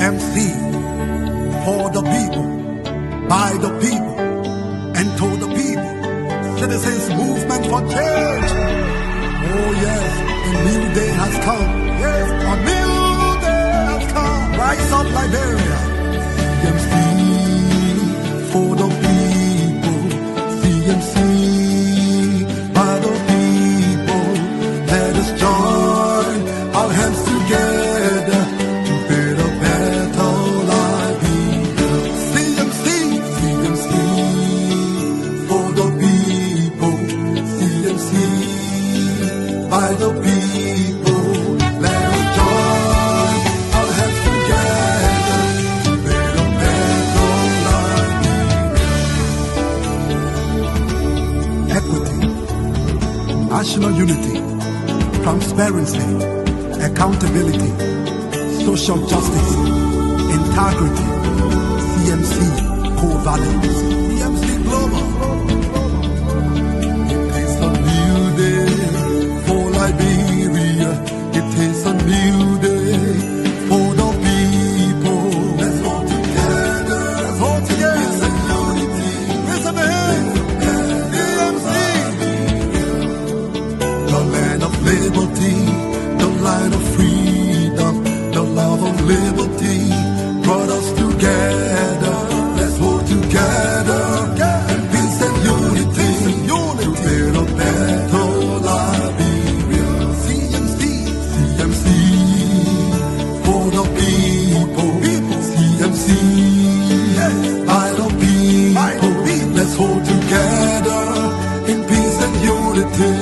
CMC, for the people, by the people, and to the people. Citizens Movement for Change. Oh yes, a new day has come. Yes, a new day has come. Rise up, Liberia. CMC, for the people. CMC, by the people. Let us join our hands together to build a better life. CMC, CMC, for the people. CMC, by the people. Let us join our hands together to build a better life. Equity, national unity, transparency, accountability, social justice, integrity, CMC core values, CMC global. It is a new day for Liberia. It is a new day for the people. Let's hold together. Let's hold together. It's a unity. Raise up your hands. CMC. The land of liberty, the light of freedom, the love of liberty brought us together. Let's hold together in peace and unity to build a better Liberia. CMC, CMC, for the people. CMC, by the people. Let's hold together in peace and unity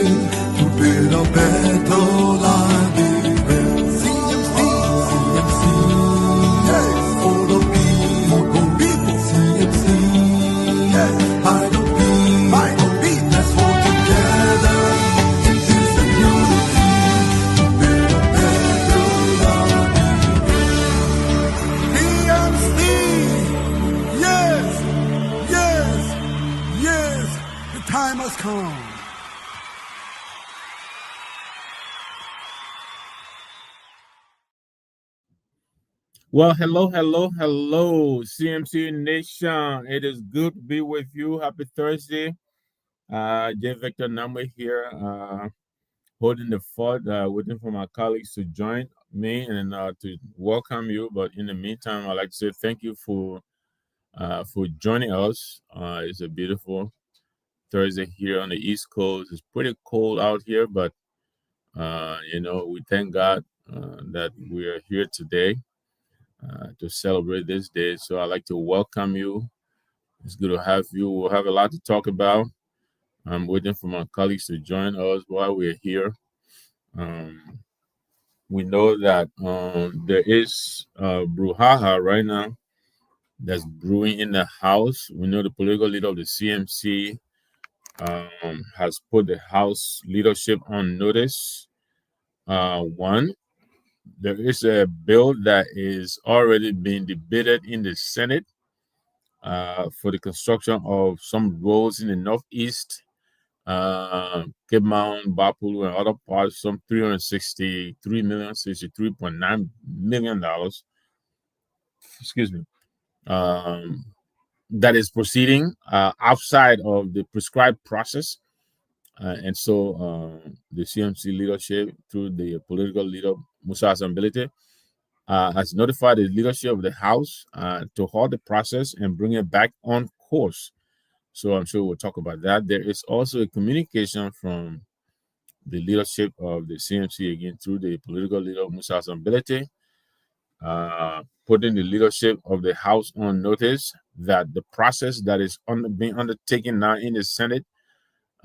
to build a better Liberia. CMC, CMC, for the people. CMC, by the people. Let's hold together in peace and unity to build a better Liberia. CMC, yes, yes, yes, the time has come. Well, hello, CMC Nation. It is good to be with you. Happy Thursday. J. Victor Namwe here, holding the fort, waiting for my colleagues to join me and to welcome you. But in the meantime, I'd like to say thank you for joining us. It's a beautiful Thursday here on the East Coast. It's pretty cold out here, but we thank God that we are here today. To celebrate this day. So I'd like to welcome you. It's good to have you. We'll have a lot to talk about. I'm waiting for my colleagues to join us while we're here. We know that there is brouhaha right now that's brewing in the House. We know the political leader of the CMC has put the House leadership on notice. One, there is a bill that is already being debated in the Senate for the construction of some roads in the Northeast, Cape Mountain, Bapulu, and other parts, some $63.9 million. Excuse me. That is proceeding outside of the prescribed process. And so the CMC leadership, through the political leader, Musa Asambelete, has notified the leadership of the House to halt the process and bring it back on course. So I'm sure we'll talk about that. There is also a communication from the leadership of the CMC, again, through the political leader, Musa Asambelete, putting the leadership of the House on notice that the process that is being undertaken now in the Senate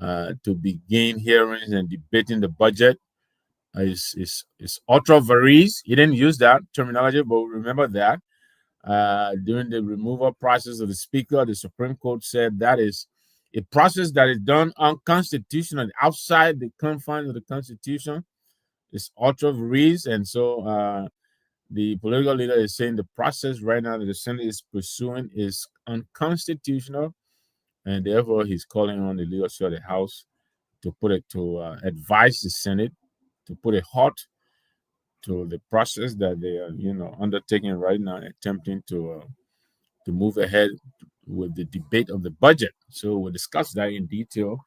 to begin hearings and debating the budget is ultra vires. He didn't use that terminology, but remember that during the removal process of the Speaker, the Supreme Court said that is a process that is done unconstitutional, outside the confines of the Constitution. It's ultra vires, and so the political leader is saying the process right now that the Senate is pursuing is unconstitutional, and therefore he's calling on the leadership of the House to advise the Senate to put a halt to the process that they are, undertaking right now, attempting to move ahead with the debate of the budget. So we'll discuss that in detail.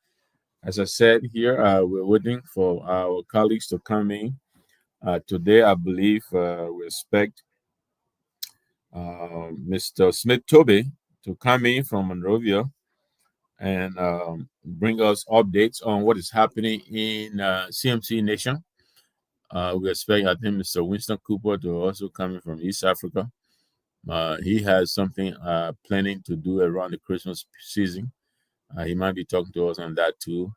As I said here, we're waiting for our colleagues to come in. Today, I believe we expect Mr. Smith Toby to come in from Monrovia and bring us updates on what is happening in CMC Nation. We expect, I think, Mr. Winston Cooper to also come in from East Africa. He has something planning to do around the Christmas season. He might be talking to us on that too.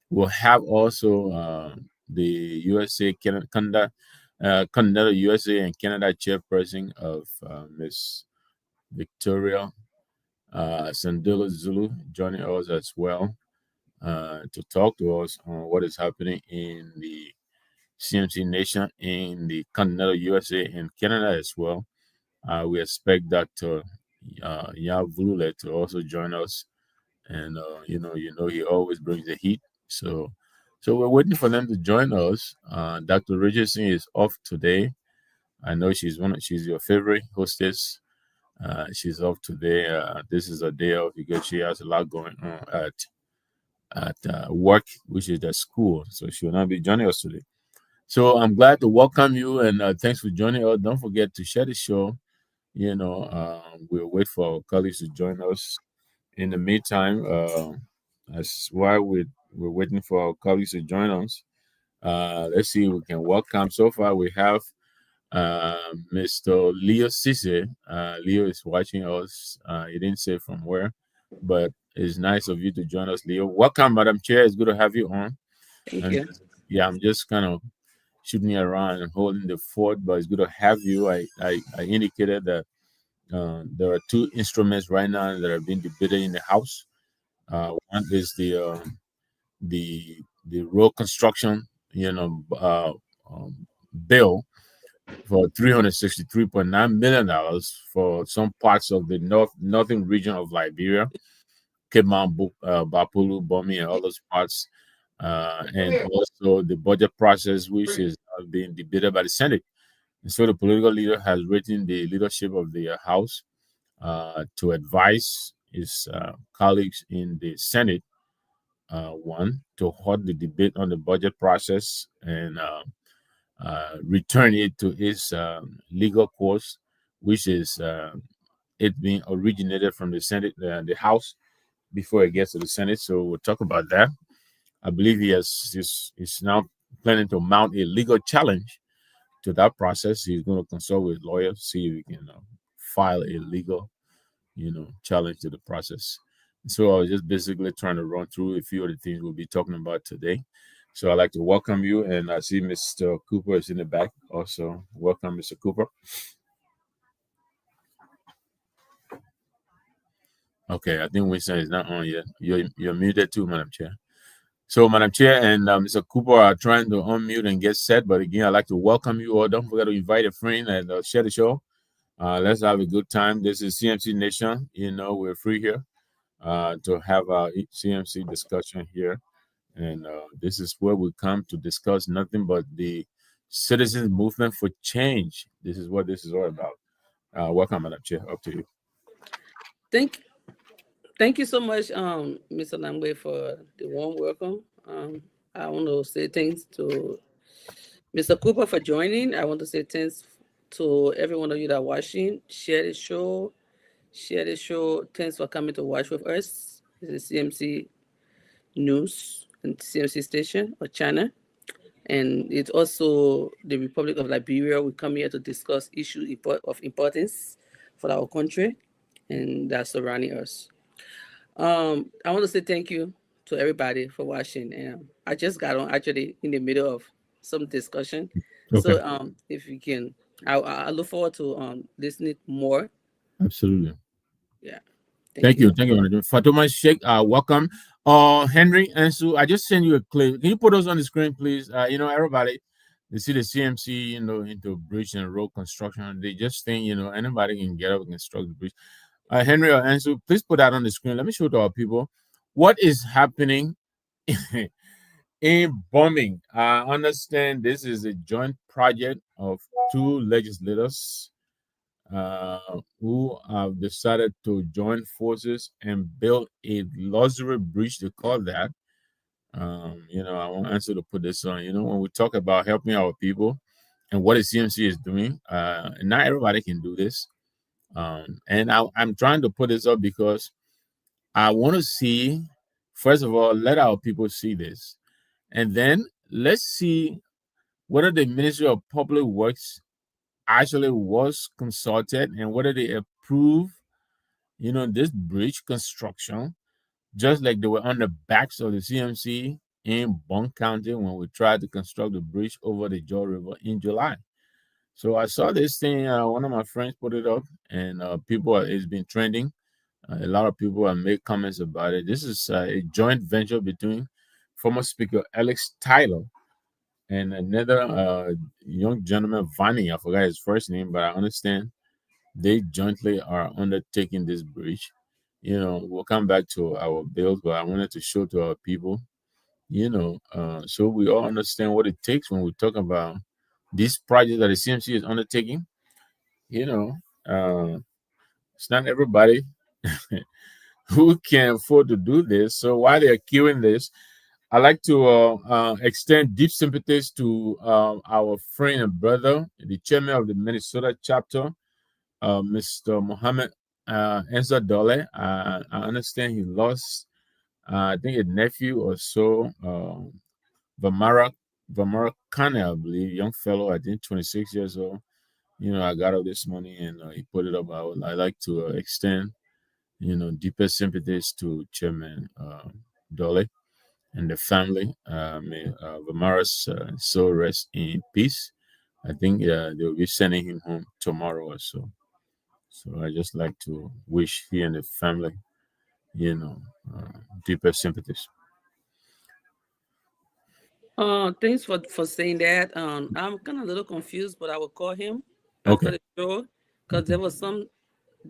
We'll have also the USA, Canada, USA, and Canada chairperson of Miss Victoria Sandila Zulu joining us as well to talk to us on what is happening in the CMC Nation, in the Canada, USA, and Canada as well. We expect Dr. Yavulule to also join us, and he always brings the heat. So we're waiting for them to join us. Dr. Richardson is off today. I know she's your favorite hostess. She's off today. This is a day off because she has a lot going on at work, which is at school. So she will not be joining us today. So I'm glad to welcome you, and thanks for joining us. Don't forget to share the show. We'll wait for our colleagues to join us. In the meantime, that's why we're waiting for our colleagues to join us. Let's see if we can welcome. So far, we have Mr. Leo Cisse. Leo is watching us. He didn't say from where, but it's nice of you to join us, Leo. Welcome, Madam Chair. It's good to have you on. Thank And you. yeah, I'm just kind of shooting you around and holding the fort, but it's good to have you. I indicated that there are two instruments right now that are being debated in the House. One is the road construction, bill for $363.9 million for some parts of the northern region of Liberia, Cape Mount, Bapulu, Bomi, and all those parts, and also the budget process, which is being debated by the Senate. And so the political leader has written the leadership of the House to advise his colleagues in the Senate, one, to hold the debate on the budget process and return it to its legal course, which is it being originated from the Senate, the House, before it gets to the Senate. So we'll talk about that. I believe he's now planning to mount a legal challenge to that process. He's going to consult with lawyers, see if he can file a legal, challenge to the process. So I was just basically trying to run through a few of the things we'll be talking about today. So I'd like to welcome you, and I see Mr. Cooper is in the back also. Welcome, Mr. Cooper. Okay, I think Winston is not on yet. You're muted too, Madam Chair. So, Madam Chair and Mr. Cooper are trying to unmute and get set. But again, I'd like to welcome you all. Don't forget to invite a friend and share the show. Let's have a good time. This is CMC Nation. We're free here to have our CMC discussion here. And this is where we come to discuss nothing but the citizens' movement for change. This is what this is all about. Welcome, Madam Chair. Up to you. Thank you so much, Mr. Langway, for the warm welcome. I want to say thanks to Mr. Cooper for joining. I want to say thanks to every one of you that are watching. Share the show. Thanks for coming to watch with us. This is CMC News and CMC station or channel. And it's also the Republic of Liberia. We come here to discuss issues of importance for our country and that's surrounding us. I want to say thank you to everybody for watching. And I just got on actually in the middle of some discussion. Okay. So if you can, I look forward to listening more. Absolutely. Yeah. Thank you. Fatuma Sheikh, welcome. Henry and Sue, I just sent you a clip. Can you put those on the screen, please? Everybody, they see the CMC, into bridge and road construction. They just think, anybody can get up and construct the bridge. Henry or Ansu, please put that on the screen. Let me show to our people what is happening In bombing, I understand this is a joint project of two legislators who have decided to join forces and build a luxury bridge. They call that. I want Ansel to put this on. When we talk about helping our people and what the CMC is doing, not everybody can do this. And I'm trying to put this up because I want to see, first of all, let our people see this. And then let's see whether the Ministry of Public Works actually was consulted and whether they approve, this bridge construction, just like they were on the backs of the CMC in Bond County when we tried to construct the bridge over the Jaw River in July. So I saw this thing. One of my friends put it up, and it's been trending. A lot of people have made comments about it. This is a joint venture between former Speaker Alex Tyler and another young gentleman, Vani. I forgot his first name, but I understand they jointly are undertaking this bridge. We'll come back to our bills, but I wanted to show to our people, so we all understand what it takes when we talk about this project that the CMC is undertaking. You know, it's not everybody who can afford to do this. So while they're queuing this, I'd like to extend deep sympathies to our friend and brother, the chairman of the Minnesota chapter, Mr. Mohammed Enza Dole. I understand he lost, I think, a nephew or so, Vamara Vamara Kane, I believe, young fellow, I think 26 years old. I got up this morning and he put it up. I like to extend, deepest sympathies to Chairman Dole and the family. May Vamara's soul rest in peace. I think they'll be sending him home tomorrow or so. So I just like to wish he and the family, you know, deepest sympathies. Thanks for saying that. I'm kind of a little confused, but I will call him after Okay. the show because there was some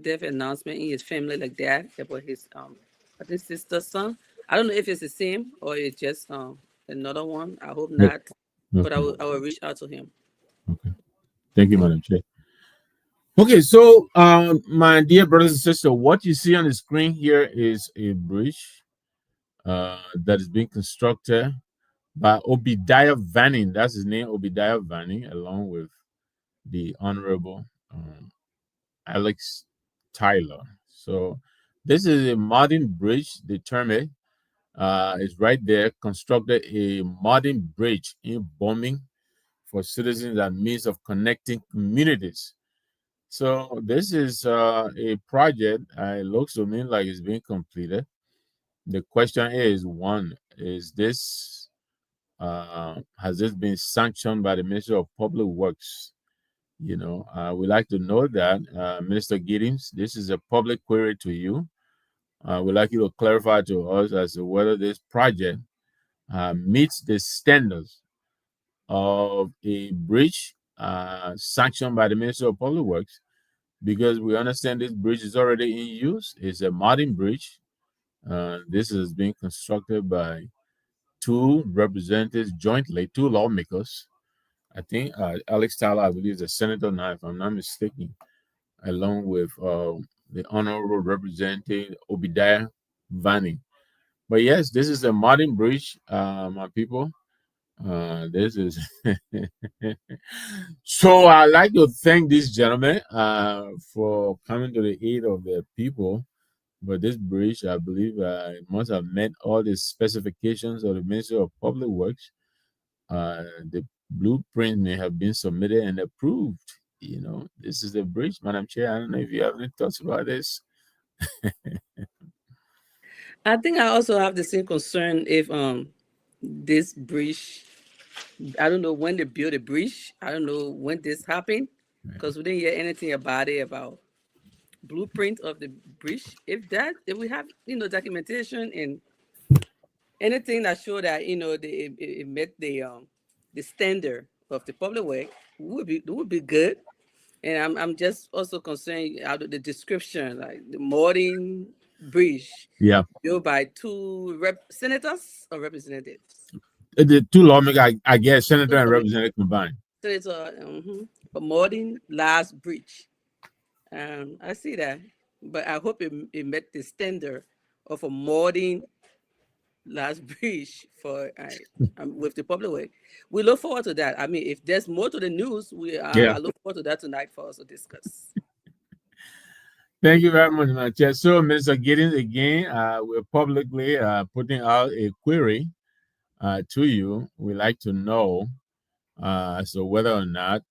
death announcement in his family like that about his I think sister's son. I don't know if it's the same or it's just another one. I hope Yep. not, but Okay. I will reach out to him. Okay. Thank you, Madam Chair. Okay, so my dear brothers and sisters, what you see on the screen here is a bridge that is being constructed by Obadiah Vanning. That's his name, Obadiah Vanning, along with the Honorable Alex Tyler. So this is a modern bridge. The term is right there. Constructed a modern bridge in bombing for citizens as means of connecting communities. So this is a project. It looks to me like it's being completed. The question is, one, is this has this been sanctioned by the Ministry of Public Works? We like to know that, Minister Giddings. This is a public query to you. We'd like you to clarify to us as to whether this project meets the standards of a bridge sanctioned by the Ministry of Public Works, because we understand this bridge is already in use. It's a modern bridge. This is being constructed by two representatives jointly, two lawmakers. I think Alex Tyler, I believe, is a senator now, if I'm not mistaken, along with the Honorable Representative Obadiah Vanning. But yes, this is a modern bridge, my people. This is so. I'd like to thank these gentlemen for coming to the aid of the people. But this bridge, I believe, must have met all the specifications of the Ministry of Public Works. The blueprint may have been submitted and approved. This is the bridge, Madam Chair. I don't know if you have any thoughts about this. I think I also have the same concern if this bridge. I don't know when they built a bridge. I don't know when this happened because we didn't hear anything about it about blueprint of the bridge. If we have documentation and anything that show that it met the standard of the public way would be good. And I'm just also concerned out of the description, like the modern bridge Yeah. built by two senators or representatives. The two lawmakers, I guess, senator and representative combined. Senator promoting last bridge. I see that, but I hope it met the standard of a modern last bridge for with the public way. We look forward to that. I mean, if there's more to the news, Yeah. I look forward to that tonight for us to discuss. Thank you very much, Madam Chair. So, Mr. Giddens, again, we're publicly putting out a query to you. We'd like to know as to whether or not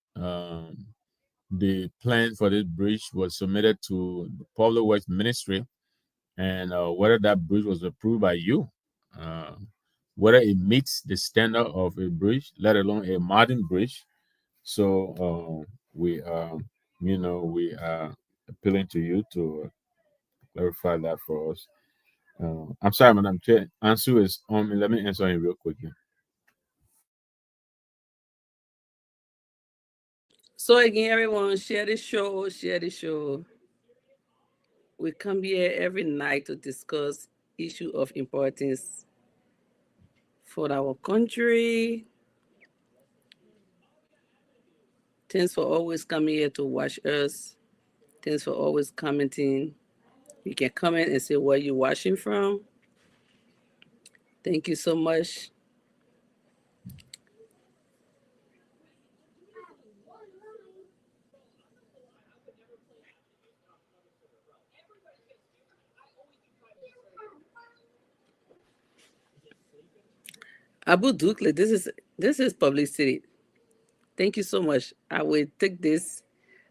the plan for this bridge was submitted to the Public Works Ministry, and whether that bridge was approved by you, whether it meets the standard of a bridge, let alone a modern bridge. So we are appealing to you to clarify that for us. I'm sorry, Madam Chair. Answer is on me. Let me answer it real quickly. So again, everyone, share the show. Share the show. We come here every night to discuss issue of importance for our country. Thanks for always coming here to watch us. Thanks for always commenting. You can comment and say where you're watching from. Thank you so much. Abu Dukle, this is publicity. Thank you so much. I will take this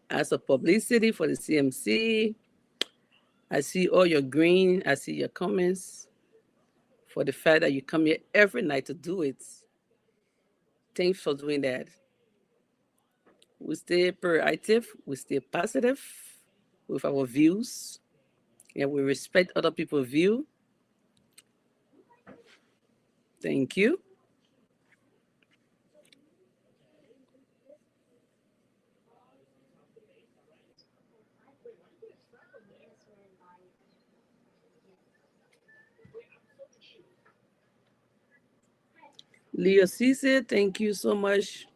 as a publicity for the CMC. I see all your green. I see your comments for the fact that you come here every night to do it. Thanks for doing that. We stay proactive. We stay positive with our views, and we respect other people's view. Thank you. Leo Cisse, thank you so much.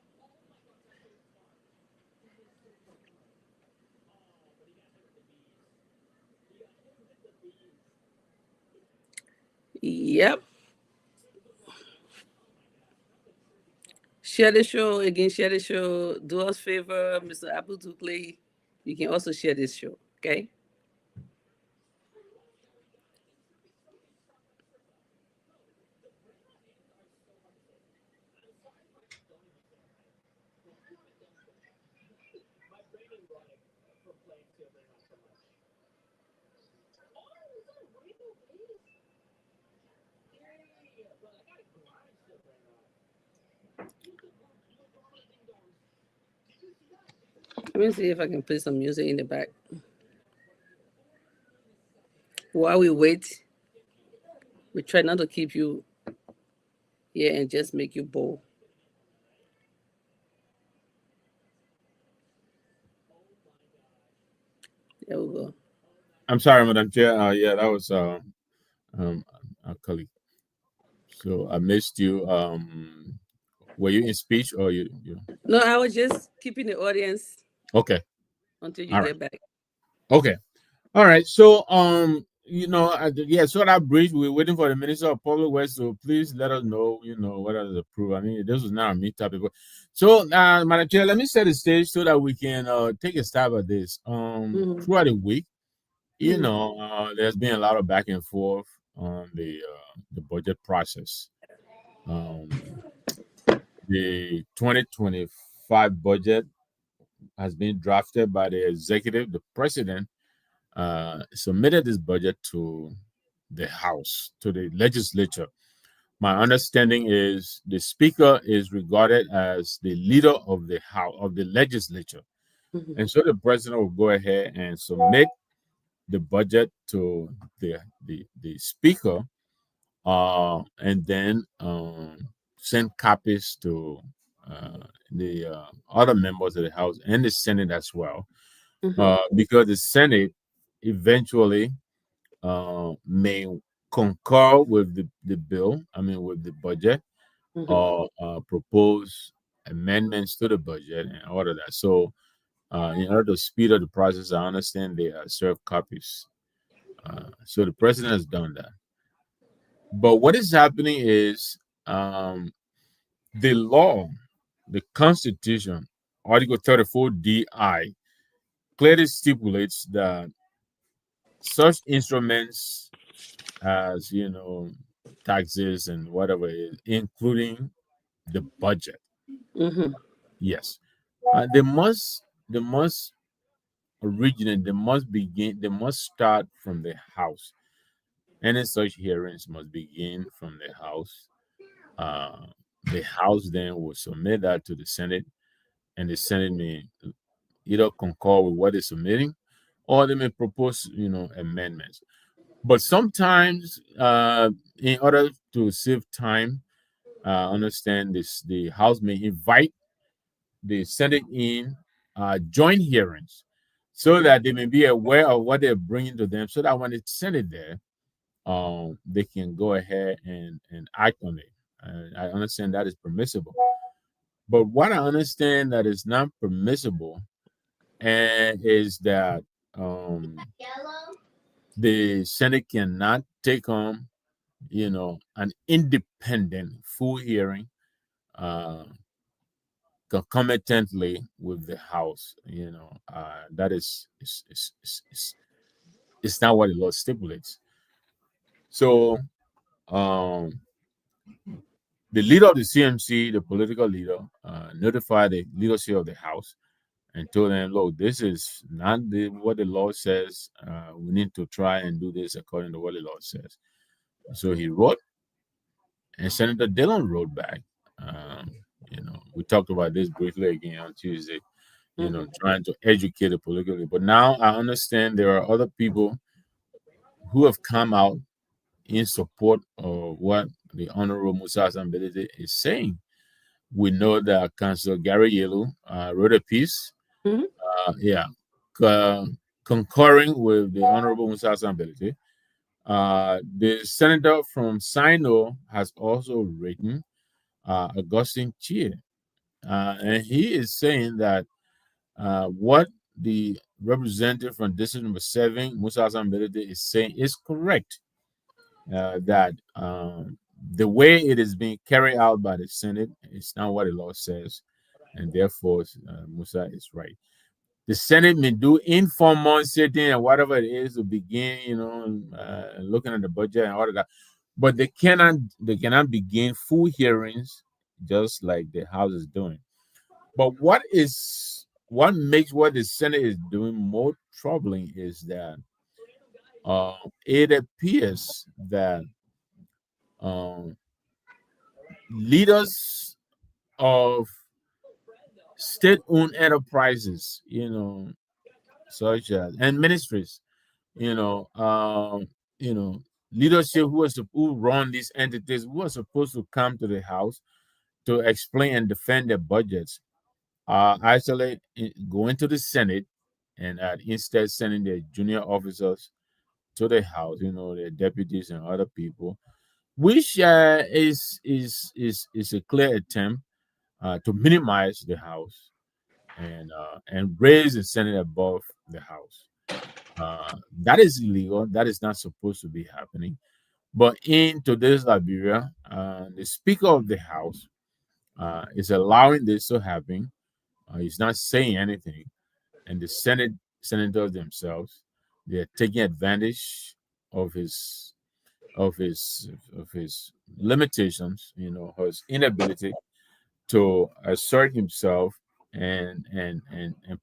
Yep. Share the show. Again, share the show. Do us a favor, Mr. Apple Dukley. You can also share this show, okay? Let me see if I can play some music in the back. While we wait, we try not to keep you here and just make you bold. There we go. I'm sorry, Madam Chair. Yeah, that was a colleague. So I missed you. Were you in speech or you? No, I was just keeping the audience Okay. until you get back. Okay. All right. So so that bridge, we're waiting for the Minister of Public Works, so please let us know, whether it's approved. I mean, this was not a meet topic. So, Madam Chair, let me set the stage so that we can take a stab at this. Throughout the week, there's been a lot of back and forth on the budget process. The 2025 budget has been drafted by the executive. The president submitted this budget to the House, to the legislature. My understanding is the speaker is regarded as the leader of the House, of the legislature. And so the president will go ahead and submit the budget to the speaker, and then send copies to the other members of the House and the Senate as well, because the Senate eventually may concur with the bill, with the budget, Mhm. or propose amendments to the budget and all of that. So, in order to speed up the process, I understand they serve copies. So the president has done that. But what is happening is um, the law, the Constitution, Article 34DI, clearly stipulates that such instruments as taxes and whatever it is, including the budget. Mhm. Yes, they must originate. They must begin. They must start from the House. Any such hearings must begin from the House. Uh, the House then will submit that to the Senate, and the Senate may either concur with what they're submitting, or they may propose, amendments. But sometimes, in order to save time, understand this, the House may invite the Senate in joint hearings so that they may be aware of what they're bringing to them, so that when it's Senate there, they can go ahead and act on it. I understand that is permissible. But what I understand that is not permissible and is that the Senate cannot take on, an independent full hearing uh, concomitantly with the House. That is not what the law stipulates. So um, the leader of the CMC, the political leader, notified the leadership of the House and told them, look, this is not what the law says. We need to try and do this according to what the law says. So he wrote, and Senator Dillon wrote back. Um, we talked about this briefly again on Tuesday, Mhm. trying to educate the politically. But now I understand there are other people who have come out in support of what the Honorable Musa Zambelede is saying. We know that Councillor Gary Yelu wrote a piece, Mhm. yeah, co- concurring with the Honorable Musa Zambelede. The senator from Sino has also written, Augustine Chie, and he is saying that what the representative from District Number 7, Musa Zambelede, is saying is correct. That the way it is being carried out by the Senate is not what the law says, and therefore Musa is right. The Senate may do informal sitting and whatever it is to begin, looking at the budget and all of that, but they cannot begin full hearings just like the House is doing. But what makes what the Senate is doing more troubling is that it appears that um, leaders of state-owned enterprises, such as and ministries, you know, um, you know, leadership who run these entities who are supposed to come to the House to explain and defend their budgets, go into the Senate and instead sending their junior officers to the House, their deputies and other people, which is a clear attempt to minimize the House and raise the Senate above the House. That is illegal. That is not supposed to be happening. But in today's Liberia, the Speaker of the House is allowing this to happen. He's not saying anything, and the senators themselves, they're taking advantage of his limitations, his inability to assert himself and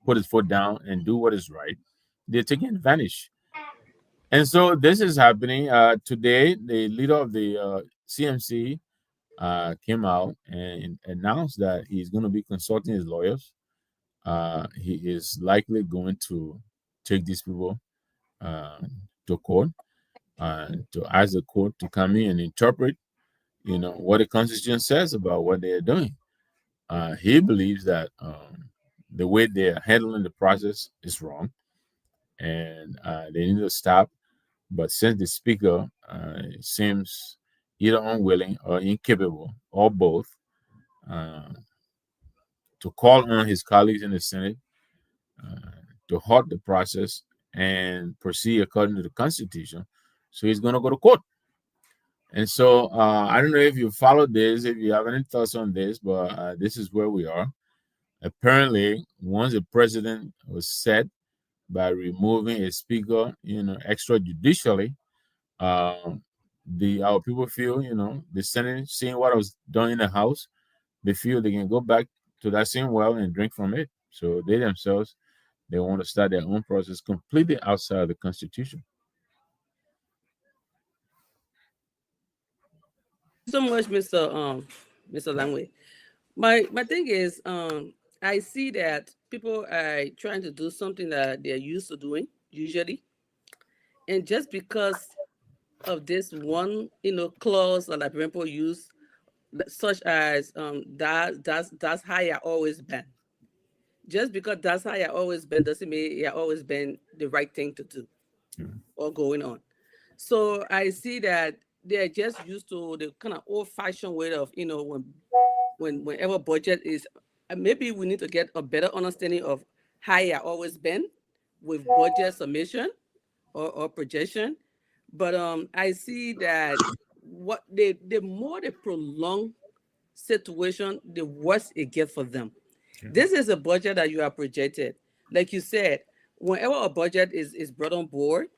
put his foot down and do what is right. They're taking advantage. And so this is happening today. The leader of the CMC came out and announced that he's going to be consulting his lawyers. He is likely going to take these people uh, to court to ask the court to come in and interpret, what the Constitution says about what they are doing. He believes that the way they are handling the process is wrong, and they need to stop. But since the speaker seems either unwilling or incapable, or both, uh, to call on his colleagues in the Senate to halt the process and proceed according to the Constitution. So he's going to go to court. And so I don't know if you followed this, if you have any thoughts on this, but this is where we are. Apparently, once the president was set by removing a speaker, extrajudicially, our people feel, the Senate, seeing what was done in the House, they feel they can go back to that same well and drink from it. So they themselves, they want to start their own process completely outside of the Constitution. So much, Mr. Langway. My thing is, I see that people are trying to do something that they're used to doing usually, and just because of this one, clause that like people use, such as that's how I always been. Just because that's how I always been doesn't mean I always been the right thing to do or going on. So I see that they're just used to the kind of old-fashioned way of, whenever budget is, maybe we need to get a better understanding of how I always been with budget submission or projection. But I see that what the more they prolong situation, the worse it gets for them. This is a budget that you are projected. Like you said, whenever a budget is brought on board,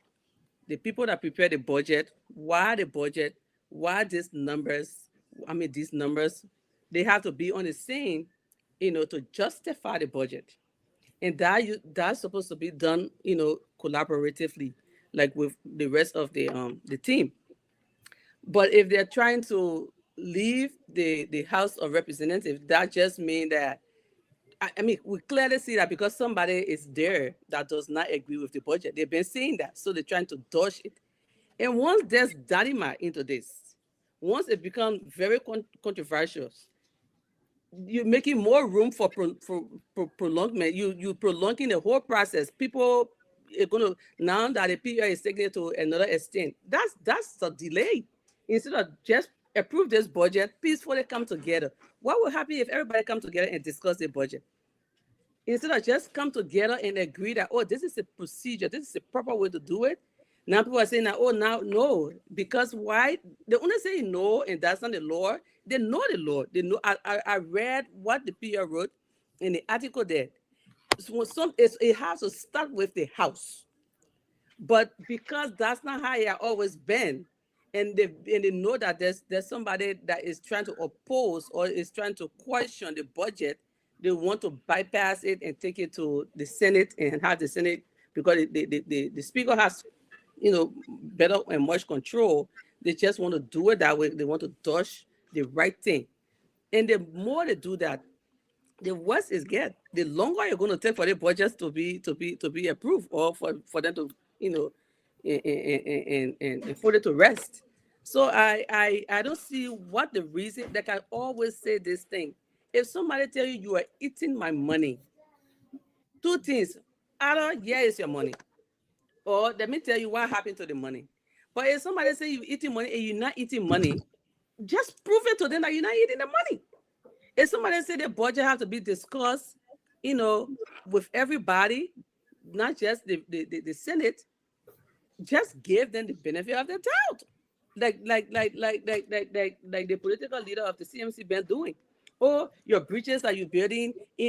the people that prepare the budget, why these numbers, they have to be on the same, to justify the budget. And that's supposed to be done, collaboratively, like with the rest of the team. But if they're trying to leave the House of Representatives, that just means that I mean, we clearly see that because somebody is there that does not agree with the budget. They've been saying that, so they're trying to dodge it. And once there's Dadima into this, once it becomes very controversial, you're making more room for prolongment. You prolonging the whole process. People are gonna, now that the PR is taking it to another extent. That's a delay. Instead of just approve this budget, peacefully come together. What will happen if everybody come together and discuss the budget? Instead of just come together and agree that, oh, this is a procedure, this is a proper way to do it. Now people are saying that, oh, now no, because why? They only say no, and that's not the law. They know the law. They know. I read what the PR wrote in the article there. So it has to start with the House, but because that's not how it always been, and they know that there's somebody that is trying to oppose or is trying to question the budget, they want to bypass it and take it to the Senate and have the Senate, because the speaker has, better and much control. They just want to do it that way. They want to dodge the right thing. And the more they do that, the worse it gets. The longer you're going to take for the budgets to be approved, or for them to, and put it to rest. So I don't see what the reason. Like I always say this thing: if somebody tell you you are eating my money, two things: either here is your money, or let me tell you what happened to the money. But if somebody say you eating money and you're not eating money, just prove it to them that you're not eating the money. If somebody say the budget have to be discussed, with everybody, not just the Senate, just give them the benefit of the doubt. Like the political leader of the CMC been doing. Oh, your bridges that you're building, we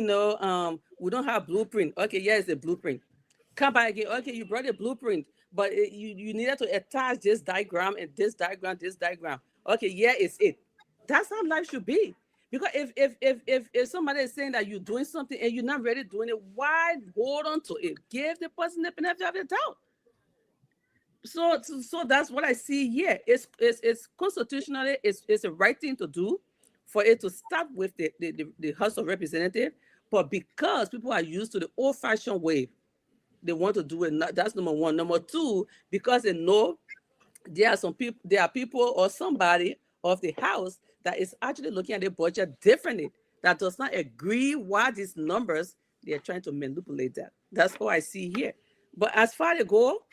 don't have blueprint. Okay, yeah, it's a blueprint. Come back again. Okay, you brought a blueprint, but you needed to attach this diagram and this diagram, this diagram. Okay, yeah, it's it. That's how life should be. Because if somebody is saying that you're doing something and you're not really doing it, why hold on to it? Give the person the benefit of the doubt. So that's what I see here. It's constitutionally it's a right thing to do for it to start with the House of Representatives, but because people are used to the old-fashioned way, they want to do it. That's number one. Number two, because they know there are people or somebody of the House that is actually looking at the budget differently, that does not agree why these numbers, they are trying to manipulate that. That's what I see here. But as far as they go,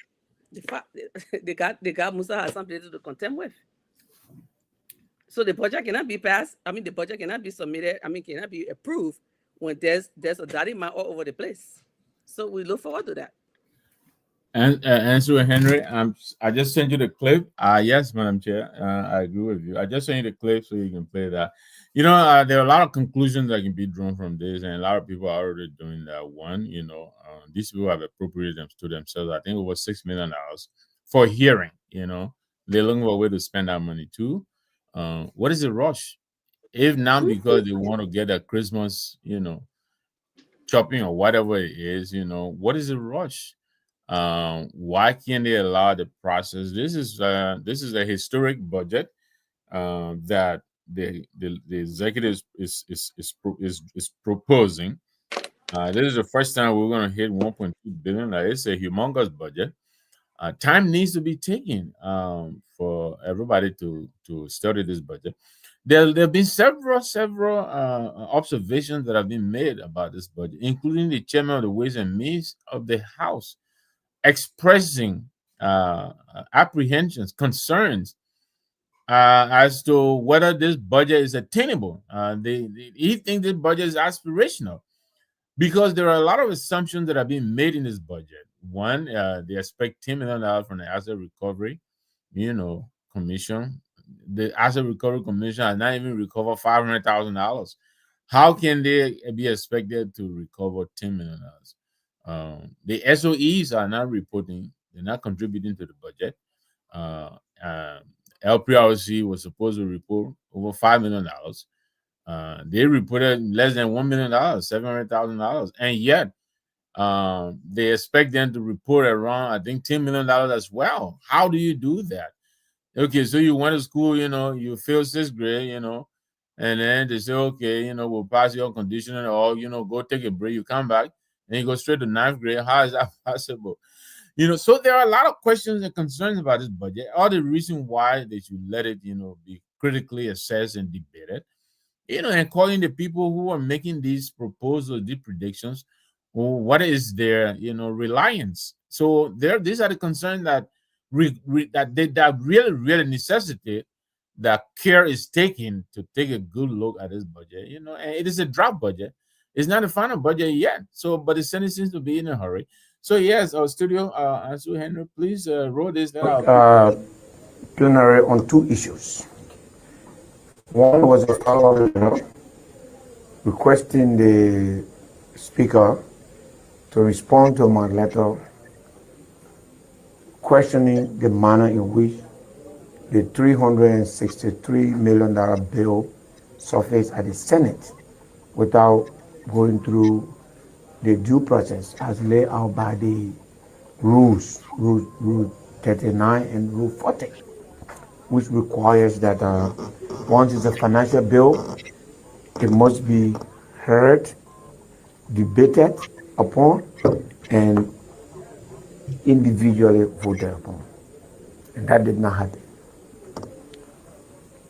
they got Musa has something to contend with. So the budget cannot be passed. I mean, the budget cannot be submitted. I mean, cannot be approved when there's a dirty amount all over the place. So we look forward to that. And answer Henry, I just sent you the clip. Yes, Madam Chair, I agree with you. I just sent you the clip so you can play that. There are a lot of conclusions that can be drawn from this, and a lot of people are already doing that. One, these people have appropriated them to themselves. I think it was $6 million for hearing. They're looking for a way to spend that money too. What is the rush? If not because they want to get a Christmas, shopping or whatever it is, what is the rush? Why can't they allow the process? This is a historic budget that the executive is proposing. This is the first time we're going to hit 1.2 billion. It's a humongous budget. Time needs to be taken for everybody to study this budget. There have been several observations that have been made about this budget, including the chairman of the Ways and Means of the House expressing apprehensions, concerns as to whether this budget is attainable. He thinks this budget is aspirational because there are a lot of assumptions that are being made in this budget. One, they expect $10 million from the Asset Recovery, Commission. The Asset Recovery Commission has not even recovered $500,000. How can they be expected to recover $10 million? The SOEs are not reporting; they're not contributing to the budget. LPRC was supposed to report over $5 million. They reported less than $1 million, $700,000, and yet they expect them to report around, I think, $10 million as well. How do you do that? Okay, so you went to school, you failed 6th grade, and then they say, okay, we'll pass you on conditional, or go take a break, you come back, and you go straight to 9th grade. How is that possible? So there are a lot of questions and concerns about this budget. All the reason why they should let it, be critically assessed and debated. And calling the people who are making these proposals, these predictions, what is their, reliance? So these are the concerns that that really necessitate that care is taken to take a good look at this budget. And it is a draft budget. It's not a final budget yet. So, but the Senate seems to be in a hurry. So yes, our studio, Ansu Henry, please roll this down. Plenary on two issues. One was a follow-up letter requesting the Speaker to respond to my letter questioning the manner in which the $363 million bill surfaced at the Senate without going through the due process as laid out by the rules, Rule 39 and Rule 40, which requires that once it's a financial bill, it must be heard, debated upon, and individually voted upon. And that did not happen.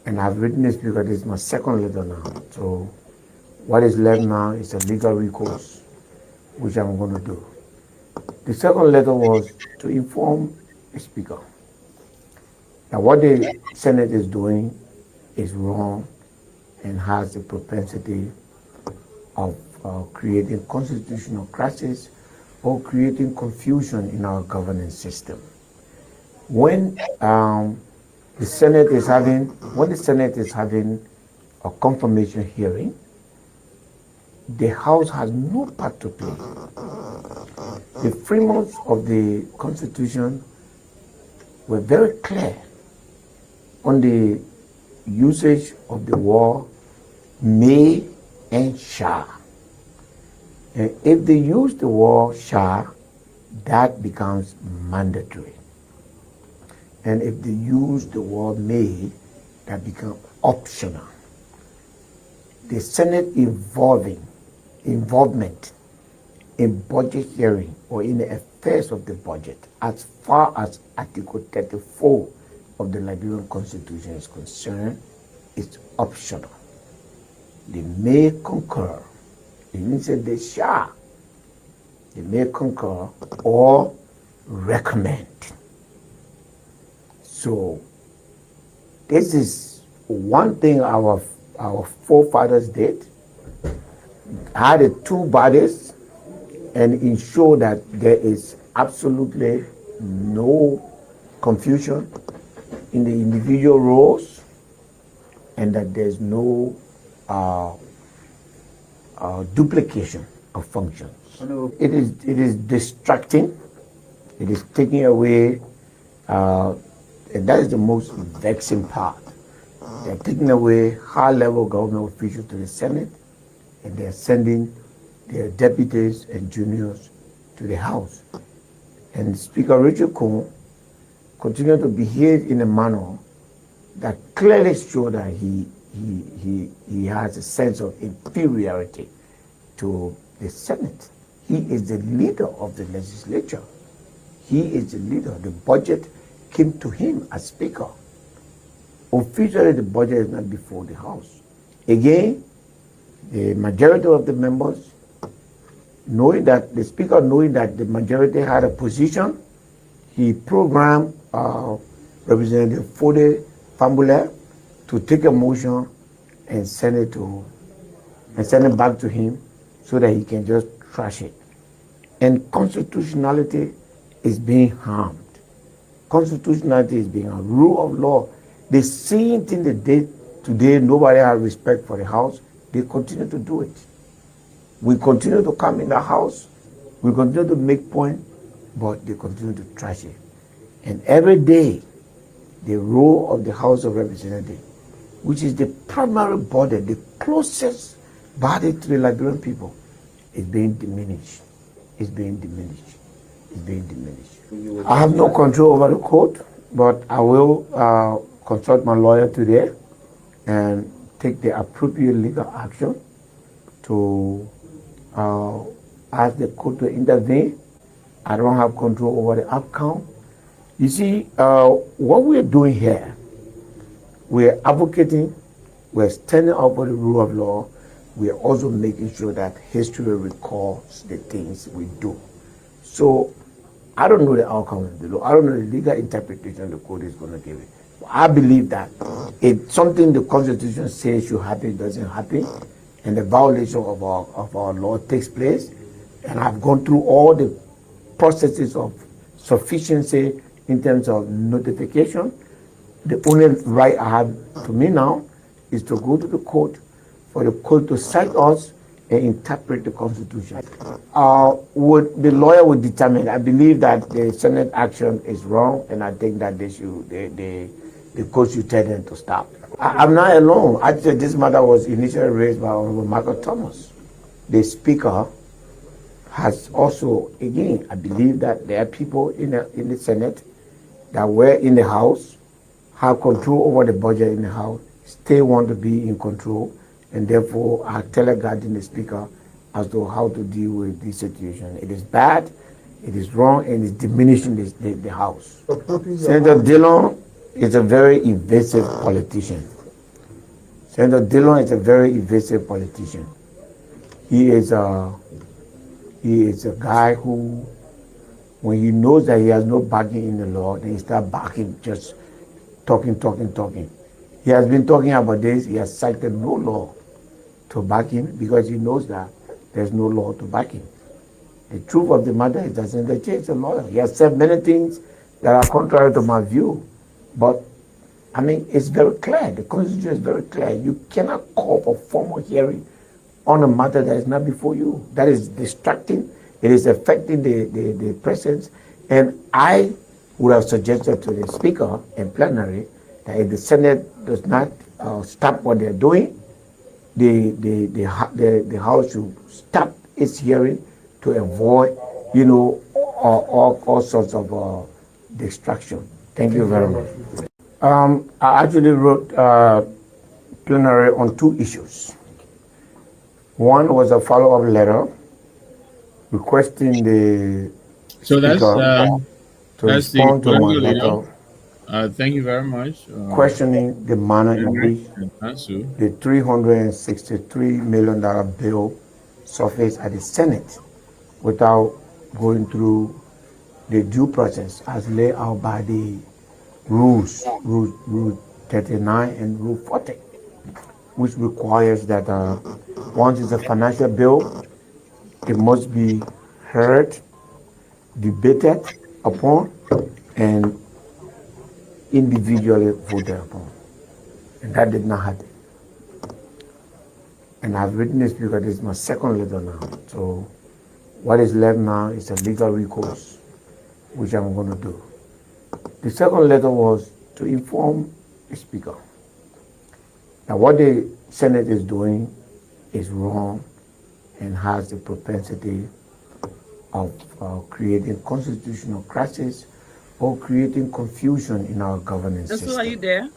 And I've written this because this is my second letter now. So what is left now is a legal recourse, which I'm going to do. The second letter was to inform the Speaker that what the Senate is doing is wrong and has the propensity of creating constitutional crisis or creating confusion in our governance system. When the Senate is having a confirmation hearing, the House has no part to play. The framers of the Constitution were very clear on the usage of the word may and shall. And if they use the word shall, that becomes mandatory. And if they use the word may, that becomes optional. The Senate involvement in budget hearing or in the affairs of the budget, as far as Article 34 of the Liberian Constitution is concerned, is optional. They may concur. They didn't say they shall. They may concur or recommend. So this is one thing our forefathers did, had the two bodies and ensure that there is absolutely no confusion in the individual roles and that there's no duplication of functions. It is distracting. It is taking away, and that is the most vexing part. They're taking away high-level government officials to the Senate, and they're sending their deputies and juniors to the House. And Speaker Richard Cohen continued to behave in a manner that clearly showed that he has a sense of inferiority to the Senate. He is the leader of the legislature. He is the leader. The budget came to him as Speaker. Officially, the budget is not before the House. Again, the majority of the members, knowing that the Speaker, knowing that the majority had a position, he programmed Representative Fode Fambule to take a motion and send it back to him so that he can just trash it. And constitutionality is being harmed. Constitutionality is being harmed. Rule of law. The same thing they did today, nobody has respect for the House. They continue to do it. We continue to come in the House. We continue to make points, but they continue to trash it. And every day, the role of the House of Representatives, which is the primary body, the closest body to the Liberian people, is being diminished. It's being diminished. It's being diminished. I have no control over the court, but I will consult my lawyer today and take the appropriate legal action to ask the court to intervene. I don't have control over the outcome. You see, what we're doing here, we're advocating, we're standing up for the rule of law, we're also making sure that history records the things we do. So I don't know the outcome of the law. I don't know the legal interpretation the court is going to give it. I believe that if something the Constitution says should happen doesn't happen, and the violation of our law takes place, and I've gone through all the processes of sufficiency in terms of notification, the only right I have to me now is to go to the court for the court to cite us and interpret the Constitution. The lawyer would determine. I believe that the Senate action is wrong, and I think that the court should tell them to stop. I'm not alone. Actually, this matter was initially raised by Honorable Michael Thomas. The Speaker has also, again, I believe that there are people in the Senate that were in the House, have control over the budget in the House, still want to be in control, and therefore are teleguiding the Speaker as to how to deal with this situation. It is bad, it is wrong, and it's diminishing the House. Senator Dillon is a very evasive politician. Senator Dillon is a very evasive politician. He is a guy who, when he knows that he has no backing in the law, then he starts backing, just talking. He has been talking about this. He has cited no law to back him because he knows that there's no law to back him. The truth of the matter is that Senator Che is a lawyer. He has said many things that are contrary to my view, but I mean, it's very clear. The Constitution is very clear. You cannot call for formal hearing on a matter that is not before you. That is distracting. It is affecting the presence. And I would have suggested to the Speaker in plenary that if the Senate does not stop what they're doing, the House should stop its hearing to avoid, all sorts of distraction. Thank you very much. I actually wrote plenary on two issues. One was a follow-up letter requesting the Speaker to respond to my letter. Thank you very much. Questioning the manner in which the $363 million bill surfaced at the Senate without going through the due process as laid out by the rules 39 and Rule 40, which requires that once it's a financial bill, it must be heard, debated upon, and individually voted upon. And that did not happen. And I've written this because this is my second letter now. So what is left now is a legal recourse, which I'm going to do. The second letter was to inform the Speaker that what the Senate is doing is wrong and has the propensity of creating constitutional crisis or creating confusion in our governance And system. so, are you there?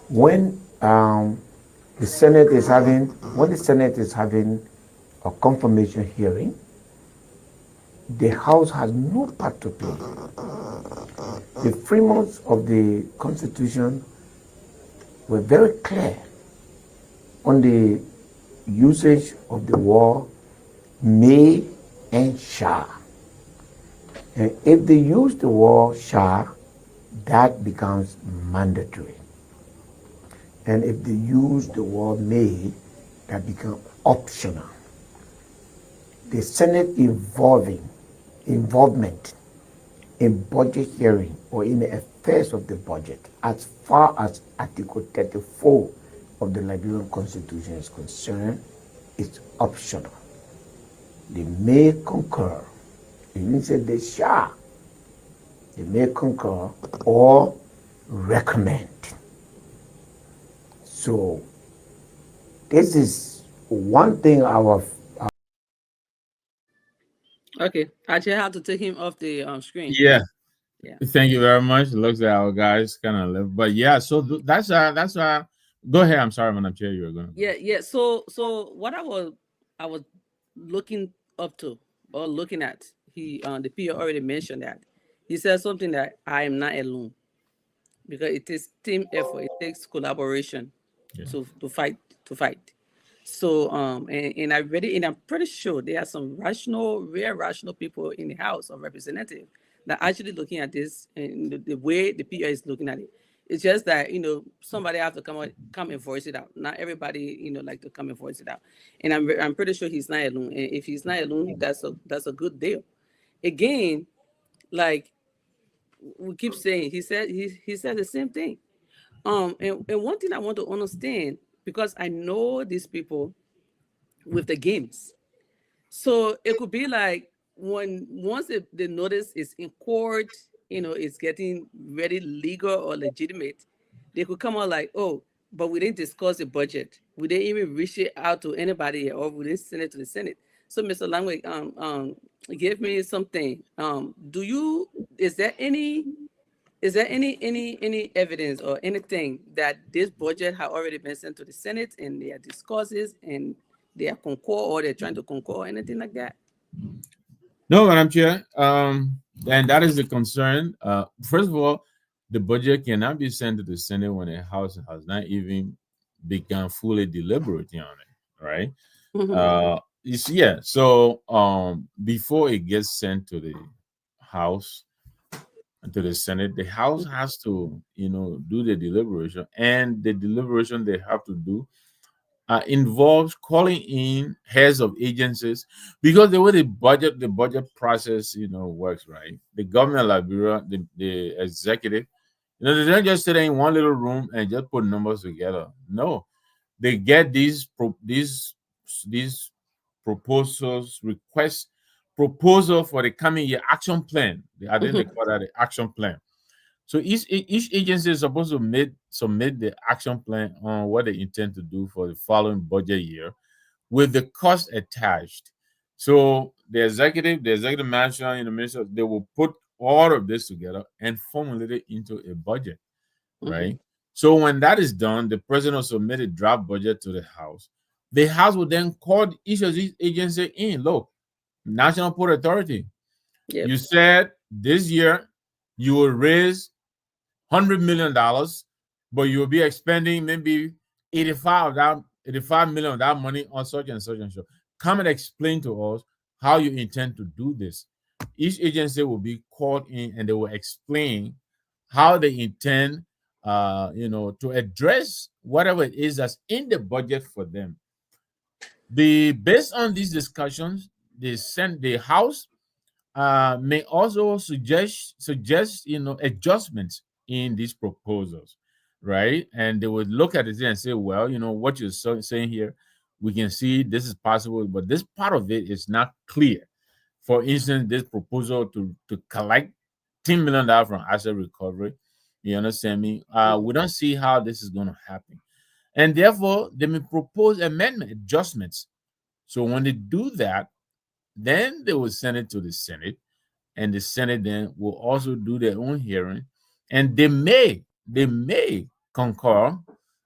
When the Senate is having a confirmation hearing, the House has no part to play. The framers of the Constitution were very clear on the usage of the word may and shall. And if they use the word shall, that becomes mandatory. And if they use the word may, that becomes optional. The Senate involvement in budget hearing or in the affairs of the budget, as far as Article 34 of the Liberian Constitution is concerned, is optional. They may concur. They didn't say they shall. They may concur or recommend. So this is one thing Okay, I just have to take him off the screen. Yeah. Yeah. Thank you very much. It looks like our guys kind of live, but yeah. So that's Go ahead. I'm sorry, Madam Chair. You were going. Yeah. So what I was looking up to or looking at, the PO already mentioned that. He said something that I am not alone, because it is team effort. It takes collaboration Yeah. to fight. So and I read it, and I'm pretty sure there are some real rational people in the House of Representatives that are actually looking at this and the way the PO is looking at it. It's just that somebody have to come and voice it out. Not everybody like to come and voice it out. And I'm pretty sure he's not alone. And if he's not alone, that's a good deal. Again, like we keep saying, he said the same thing. And one thing I want to understand, because I know these people with the games. So it could be like once the notice is in court, it's getting very legal or legitimate, they could come out like, oh, but we didn't discuss the budget. We didn't even reach it out to anybody, or we didn't send it to the Senate. So Mr. Langway, give me something. Is there any evidence or anything that this budget has already been sent to the Senate and they are discusses and they are concord, or they're trying to concord, or anything like that? No, Madam Chair. And that is the concern. First of all, the budget cannot be sent to the Senate when the House has not even begun fully deliberating on it, right? Yeah. So before it gets sent to the House and to the Senate, the House has to, do the deliberation, and the deliberation they have to do involves calling in heads of agencies, because the way the budget process works, right? The government of Liberia, the executive, they don't just sit in one little room and just put numbers together. No, they get these proposals, requests, proposal for the coming year action plan. I think they call that the action plan. So each agency is supposed to submit the action plan on what they intend to do for the following budget year, with the cost attached. So the executive manager, in the minister, they will put all of this together and formulate it into a budget, right? So when that is done, the president will submit a draft budget to the House. The House will then call each of these agencies in. Look, National Port Authority, Yep. you said this year you will raise $100 million, but you'll be expending maybe 85 million of that money on such and such and such. Come and explain to us how you intend to do this. Each agency will be called in and they will explain how they intend to address whatever it is that's in the budget for them. Based on these discussions, the House may also suggest adjustments in these proposals, right? And they would look at it and say, well, what you're saying here, we can see this is possible, but this part of it is not clear. For instance, this proposal to collect $10 million from asset recovery, you understand me? We don't see how this is going to happen, and therefore they may propose amendment adjustments. So when they do that, then they will send it to the Senate, and the Senate then will also do their own hearing, and they may concur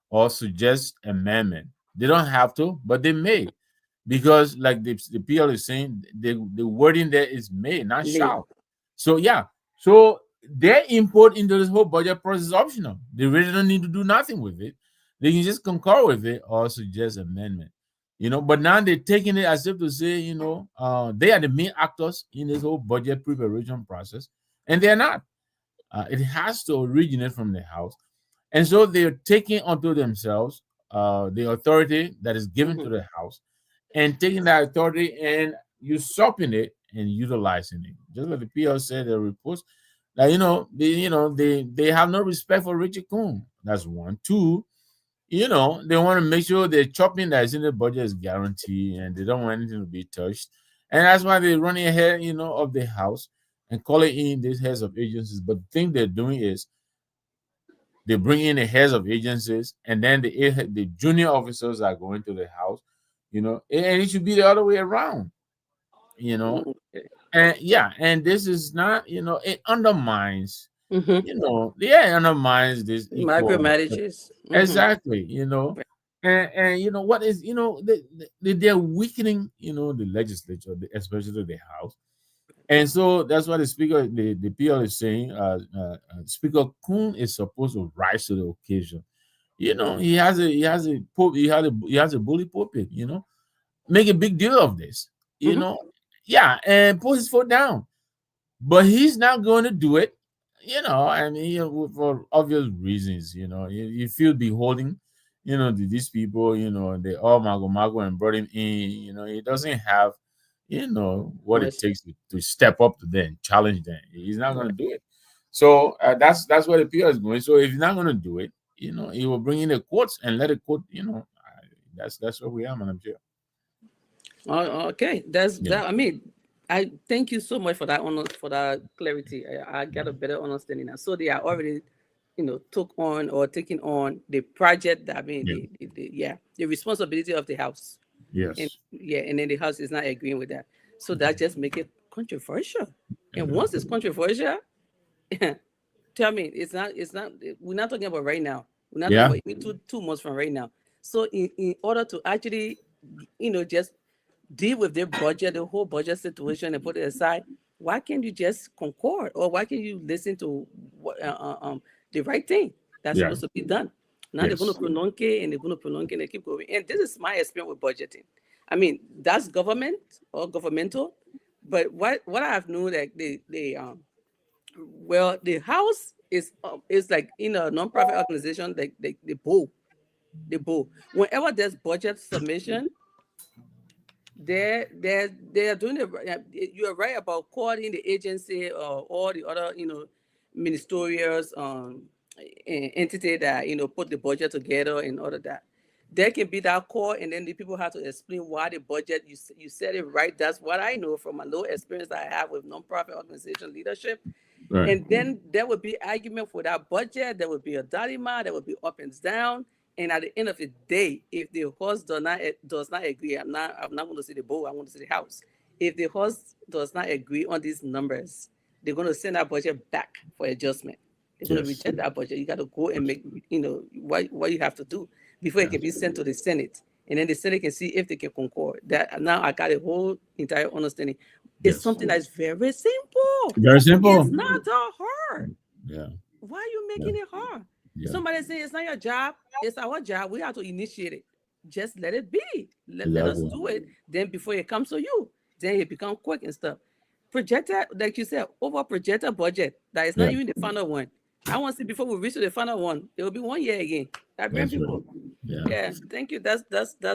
or suggest amendment. They don't have to, but they may, because like the PL is saying, the wording there is may, not May. shall. So yeah, so their input into this whole budget process is optional. They really don't need to do nothing with it. They can just concur with it or suggest amendment. But now they're taking it as if to say, they are the main actors in this whole budget preparation process, and they're not. It has to originate from the House, and so they're taking onto themselves the authority that is given to the House, and taking that authority and usurping it and utilizing it. Just like the PL said, the reports that they have no respect for Richard Coon. That's one. Two, they want to make sure the chopping that is in the budget is guaranteed, and they don't want anything to be touched. And that's why they're running ahead, of the House and calling in these heads of agencies. But the thing they're doing is they bring in the heads of agencies, and then the junior officers are going to the House, and it should be the other way around, and yeah, and this is not, it undermines, it undermines this equal. Micromanages. Exactly, and what is, they're weakening, the legislature, especially the House. And so that's why the PL is saying, Speaker Kuhn is supposed to rise to the occasion. He has a bully pulpit, make a big deal of this, yeah, and put his foot down. But he's not going to do it, I mean, for obvious reasons. You feel beholding, to these people, they all mago and brought him in. He doesn't have, what it takes to step up to them, challenge them. He's not going to do it. So that's where the PR is going. So if he's not going to do it, he will bring in the courts and let the court, that's where we are, Madam Chair. Okay, that. I mean, I thank you so much for that for that clarity. I got a better understanding now. So they are already, taking on the project. That, I mean, the responsibility of the House. Yes. And then the House is not agreeing with that. So that just make it controversial. And once it's controversial, tell me, it's not. We're not talking about right now. We're not talking about 2 months from right now. So in order to actually, just deal with their budget, the whole budget situation, and put it aside, why can't you just concord, or why can't you listen to what the right thing that's supposed to be done? Now they're going to prolong it, and they're going to prolong it, and they keep going. And this is my experience with budgeting. I mean, that's government or governmental, but what I have known that the House is like in a non-profit organization, like the bowl. Whenever there's budget submission, they're doing it. You are right about calling the agency or all the other ministerials entity that put the budget together and all of that. There can be that call, and then the people have to explain why the budget. You said it right. That's what I know from my little experience that I have with nonprofit organization leadership. Right. And then there would be argument for that budget. There would be a dilemma. There would be up and down. And at the end of the day, if the host does not agree, I'm not going to say the board, I want to say the House. If the host does not agree on these numbers, they're going to send that budget back for adjustment. They're going to reject that budget. You got to go and make, what you have to do before it can be sent to the Senate. And then the Senate can see if they can concord. That now I got a whole entire understanding. It's something that's very simple. Very simple. It's not that hard. Yeah. Why are you making it hard? Yeah. Somebody say it's not your job, it's our job. We have to initiate it. Just let it be. Let us do it. Then before it comes to you, then it becomes quick and stuff. Projected, like you said, over projected budget. That is not even the final one. I want to see before we reach to the final one. It will be 1 year again. I bring That's right. people. Yeah. Yeah, thank you. That's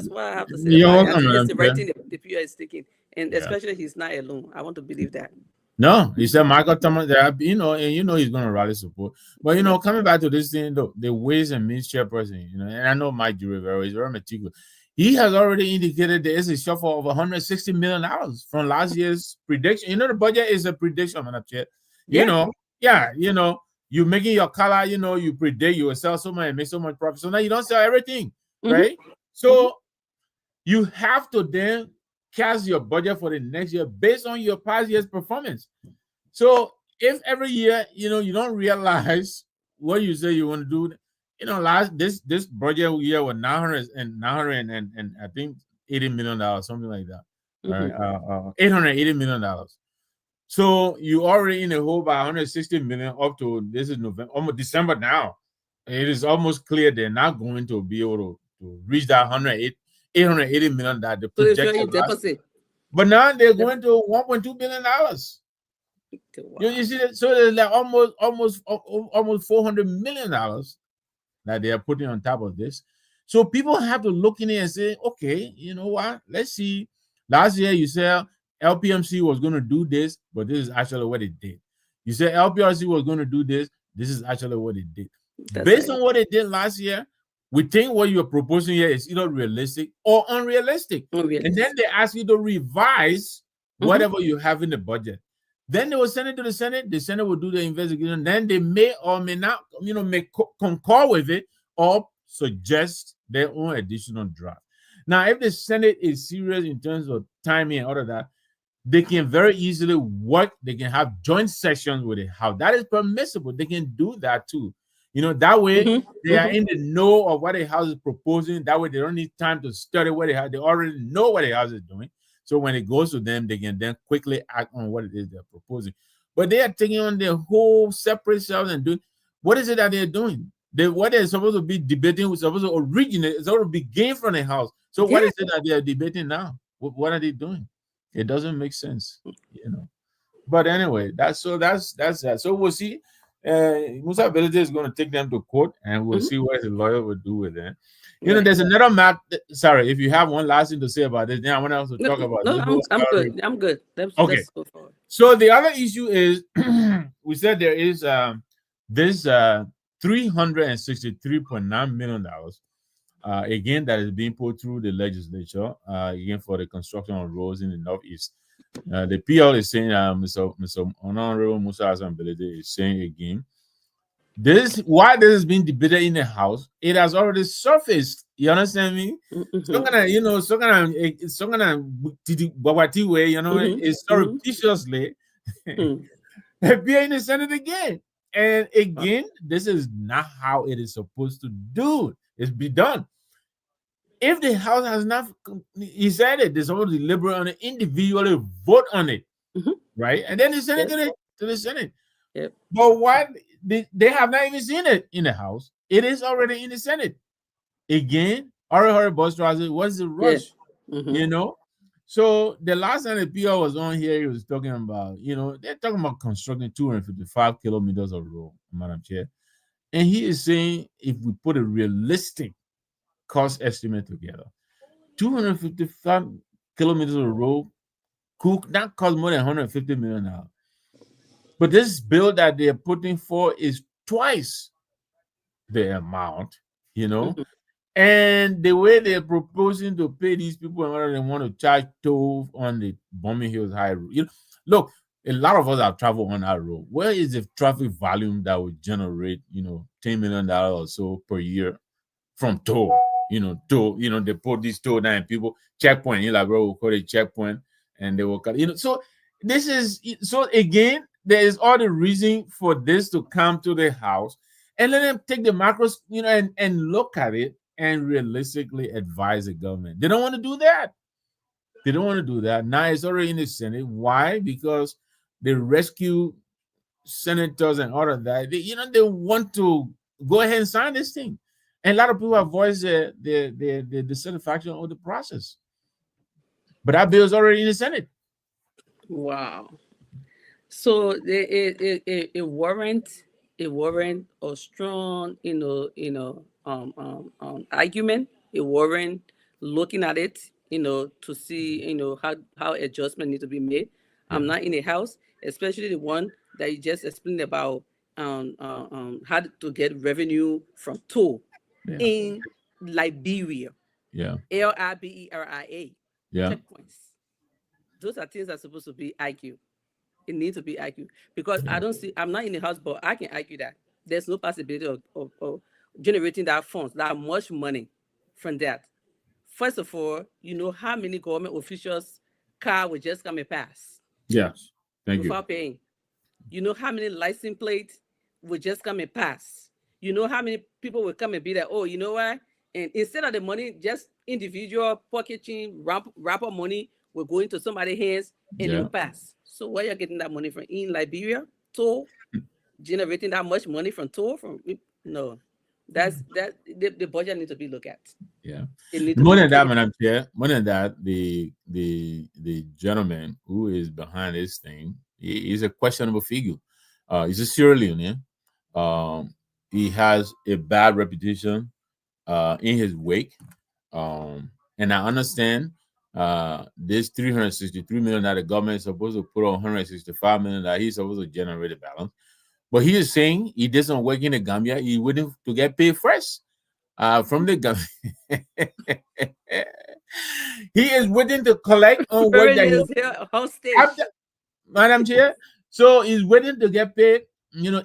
why I have to say You're about it. I welcome, think it's Madam the Chair. right thing the PR is taking, and Yeah. especially he's not alone. I want to believe that. No, he said Michael Thomas. There, and he's going to rally support. But Yeah. coming back to this thing, though, the Ways and Means chairperson, and I know Mike Rivera is very meticulous. He has already indicated there is a shortfall of $160 million from last year's prediction. The budget is a prediction, Madam Chair. Yeah. Yeah, you're making your color. You predict you will sell so much and make so much profit. So now you don't sell everything, right? So you have to then cast your budget for the next year based on your past year's performance. So if every year, you don't realize what you say you want to do, this budget year was 900 and I think $80 million, something like that. $880 million. So you already in the hole by 160 million up to this is November, almost December now. It is almost clear they're not going to be able to reach that 880 million that they So it's very projected last year. deficit. But now they're going to $1.2 billion. Wow. You see that? So there's like almost $400 million that they are putting on top of this. So people have to look in it and say, okay, you know what? Let's see. Last year you said LPMC was going to do this, but this is actually what it did. You said LPRC was going to do this. This is actually what it did. That's Based right. on what it did last year, we think what you're proposing here is either realistic or unrealistic. Unrealistic. And then they ask you to revise whatever you have in the budget. Then they will send it to the Senate. The Senate will do the investigation. Then they may or may not, may concur with it or suggest their own additional draft. Now, if the Senate is serious in terms of timing and all of that, they can very easily work. They can have joint sessions with the House. That is permissible. They can do that too. That way they are in the know of what the House is proposing. That way they don't need time to study what they have. They already know what the House is doing. So when it goes to them, they can then quickly act on what it is they're proposing. But they are taking on their whole separate selves and doing what is it that they're doing? What they're supposed to be debating was supposed to originate, it's supposed to begin from the House. So what is it that they are debating now? What are they doing? It doesn't make sense, But anyway, that's that. So we'll see. Musa Belede is going to take them to court, and we'll see what the lawyer will do with them. There's another map. Sorry, if you have one last thing to say about this, then I want to talk about this. No, I'm good. I'm good. Let's go forward. So the other issue is we said there is this $363.9 million again that is being put through the legislature again for the construction of roads in the Northeast. The PL is saying, Mr. Honorable Musa Hassan Belede is saying again, why this is being debated in the House, it has already surfaced. You understand me? It's surreptitiously appear in the Senate again. And again, this is not how it is supposed to do. It's be done. If the House has not, he said it, they're supposed to deliberate on it, individually vote on it, right? And then they send it to the Senate. Yep. But what they have not even seen it in the House. It is already in the Senate. Again, Hurry Bus Driver, what's the rush? So the last time the PR was on here, he was talking about, they're talking about constructing 255 kilometers of road, Madam Chair. And he is saying if we put a realistic cost estimate together, 255 kilometers of road could not cost more than $150 million. But this bill that they're putting for is twice the amount, and the way they're proposing to pay these people, and they want to charge toll on the Bombing Hills High Road. Look, a lot of us have traveled on that road. Where is the traffic volume that would generate, $10 million or so per year from toll? They put these toll down and people checkpoint. Like, bro, we'll call it checkpoint, and they will cut. So this is again. There is all the reason for this to come to the House and let them take the macros, and look at it and realistically advise the government. They don't want to do that. They don't want to do that. Now it's already in the Senate. Why? Because the rescue senators and all of that, they want to go ahead and sign this thing. And a lot of people have voiced their dissatisfaction with the process. But that bill is already in the Senate. Wow. So it warrants a warrant or strong, argument, a warrant, looking at it, to see, how adjustment need to be made. I'm Yeah. not in a house, especially the one that you just explained about, how to get revenue from toll Yeah. in Liberia, Yeah. Liberia Yeah. checkpoints. Those are things that are supposed to be IQ. It needs to be IQ because I Yeah. don't see. I'm not in the house, but I can argue that there's no possibility of generating that funds, that much money from that. First of all, you know how many government officials car will just come and pass Yes. Thank you. without paying. You know how many license plates will just come and pass. You know how many people will come and be like, oh, you know what? And instead of the money, just individual pocketing, wrapper money will go into somebody's hands and they will Yeah. pass. So where you're getting that money from in Liberia? Toll, generating that much money from toll from no. The budget needs to be looked at. Yeah. It needs to More be than that, clear. Madam Chair, more than that, the gentleman who is behind this thing, he is a questionable figure. He's a Sierra Leonean. He has a bad reputation in his wake. And I understand this 363 million that the government is supposed to put on 165 million that he's supposed to generate a balance. But he is saying he doesn't work in the Gambia. He waiting to get paid first from the Gambia. He is waiting to collect on work that Currently, he is here hostage. after, Madam Chair. So he's waiting to get paid.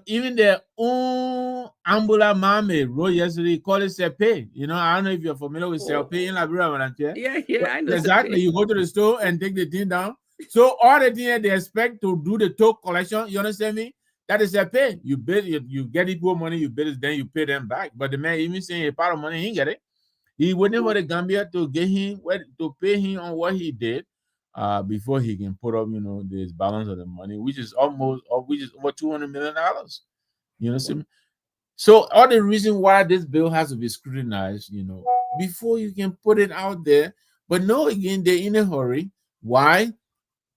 Even their own Ambula Mame wrote yesterday, call it Sepe. I don't know if you're familiar with Oh, Sepe in Liberia, Madam Chair. yeah, Well, I know exactly. Sepe. You go to the store and take the thing down. So all the thing that they expect to do the toll collection, you understand me? That is Sepe. You bid, you get equal money, you bid it, then you pay them back. But the man even saying a part of money, he ain't get it. He waiting for the Gambia to get him to pay him on what he did before he can put up, this balance of the money, which is over $200 million. You know, so all the reason why this bill has to be scrutinized, before you can put it out there. But no, again, they're in a hurry. Why?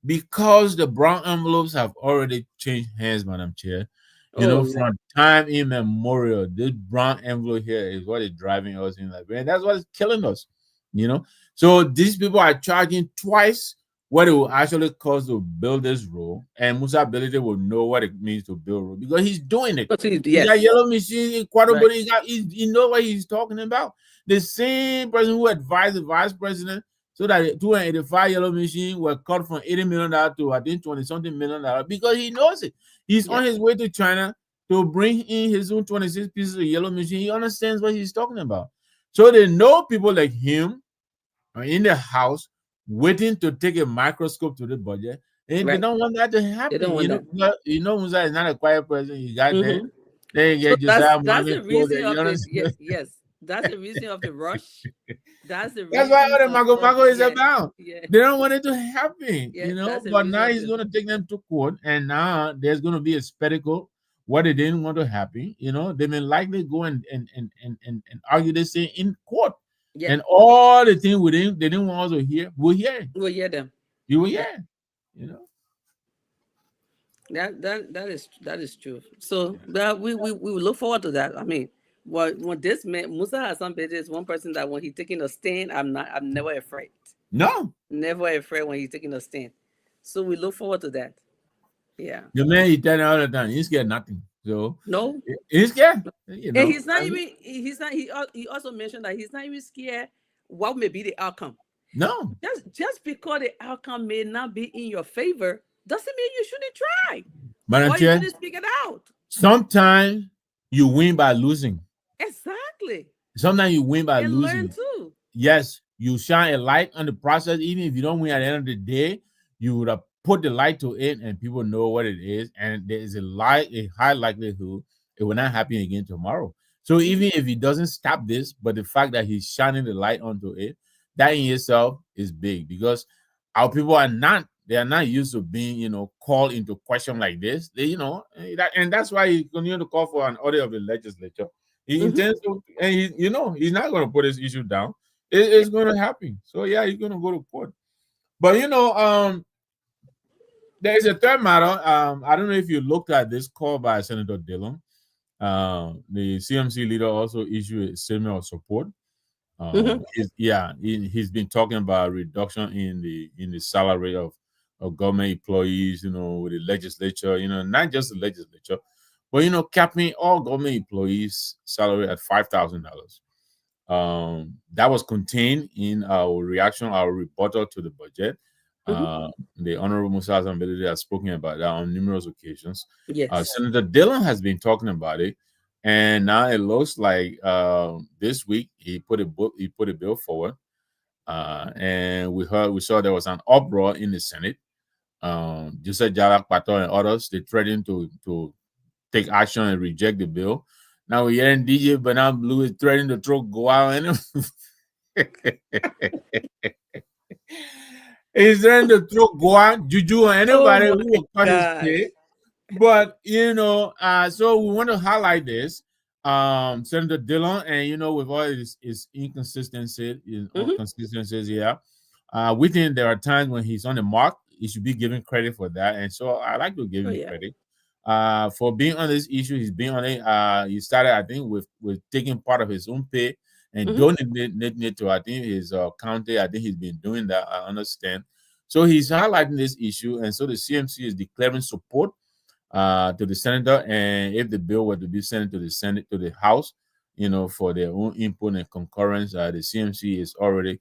Because the brown envelopes have already changed hands, Madam Chair. Oh man. From time immemorial, this brown envelope here is what is driving us in Liberia. And that's what's killing us. You know, so these people are charging twice what it will actually cost to build this road, and Musa Ability will know what it means to build a road because he's doing it. He got Yes, yellow machine in Quadro, right. he know what he's talking about. The same person who advised the vice president so that the 285 yellow machine were cut from $80 million to I think 20 something million because he knows it. He's on Yes, his way to China to bring in his own 26 pieces of yellow machine. He understands what he's talking about. So they know people like him are in the house waiting to take a microscope to the budget. And they right. don't want that to They don't happen. want that. Musa is not a quiet person. He got there. Mm-hmm. Then you So get that's Josiah that's Mommy the clothes. reason You of the understand? yes. That's the reason of the rush. That's the That's why reason all the Mago of Mago is yeah, about. yeah, They don't want it to happen, yeah. That's the But reason now of he's the going to take them to court, and now there's going to be a spectacle. What they didn't want to happen, they may likely go and argue this thing in court, yeah. and all the things they didn't want us to hear, we'll hear it. Well, yeah, them. You will Yeah. hear it, you know. That is true. So that we will look forward to that. I mean, when this man Musa Hassan Bede is one person that when he's taking a stand, I'm never afraid. No, Never afraid when he's taking a stand. So we look forward to that. Yeah. the man he tell me all the time, he's scared nothing. So No. he's scared, And he also mentioned that he's not even scared what may be the outcome. No, Just because the outcome may not be in your favor doesn't mean you shouldn't try Madam or you Chair, shouldn't speak it out. sometimes you win by losing. Exactly. Sometimes you win by And learn losing. too. Yes, you shine a light on the process. Even if you don't win at the end of the day, you would have put the light to it and people know what it is. And there is a high likelihood it will not happen again tomorrow. So even if he doesn't stop this, but the fact that he's shining the light onto it, that in itself is big because our people are not used to being, called into question like this. And that's why he continued to call for an audit of the legislature. He Mm-hmm. intends to, and he's not going to put his issue down. Yeah. It's going to happen. So yeah, he's going to go to court. But there is a third matter. I don't know if you looked at this call by Senator Dillon. The CMC leader also issued a statement of support. Mm-hmm. He's been talking about reduction in the salary of government employees, with the legislature, not just the legislature, but capping all government employees' salary at $5,000. That was contained in our reaction, our rebuttal to the budget. Mm-hmm. Uh, the Honorable Musa Zambelede has spoken about that on numerous occasions. Yes. Senator Dillon has been talking about it, and now it looks like this week he put a bill forward, and we saw there was an uproar in the Senate. Joseph Jalak Pato and others, they threatened to take action and reject the bill. Now we're hearing DJ Bernard Blue is threatening to throw go out and he's threatening to throw go out, Juju, or Oh anybody who my will cut his gosh. pay. But so we want to highlight this. Senator Dillon, and with all his Mm-hmm. inconsistencies here, we think there are times when he's on the mark. He should be given credit for that, and so I like to give Oh him yeah. credit for being on this issue. He's been on it. He started, I think, with taking part of his own pay and Mm-hmm. donating it to, I think, his county. I think he's been doing that. I understand. So he's highlighting this issue, and so the CMC is declaring support to the senator, and if the bill were to be sent to the Senate, to the House, for their own input and concurrence, the CMC is already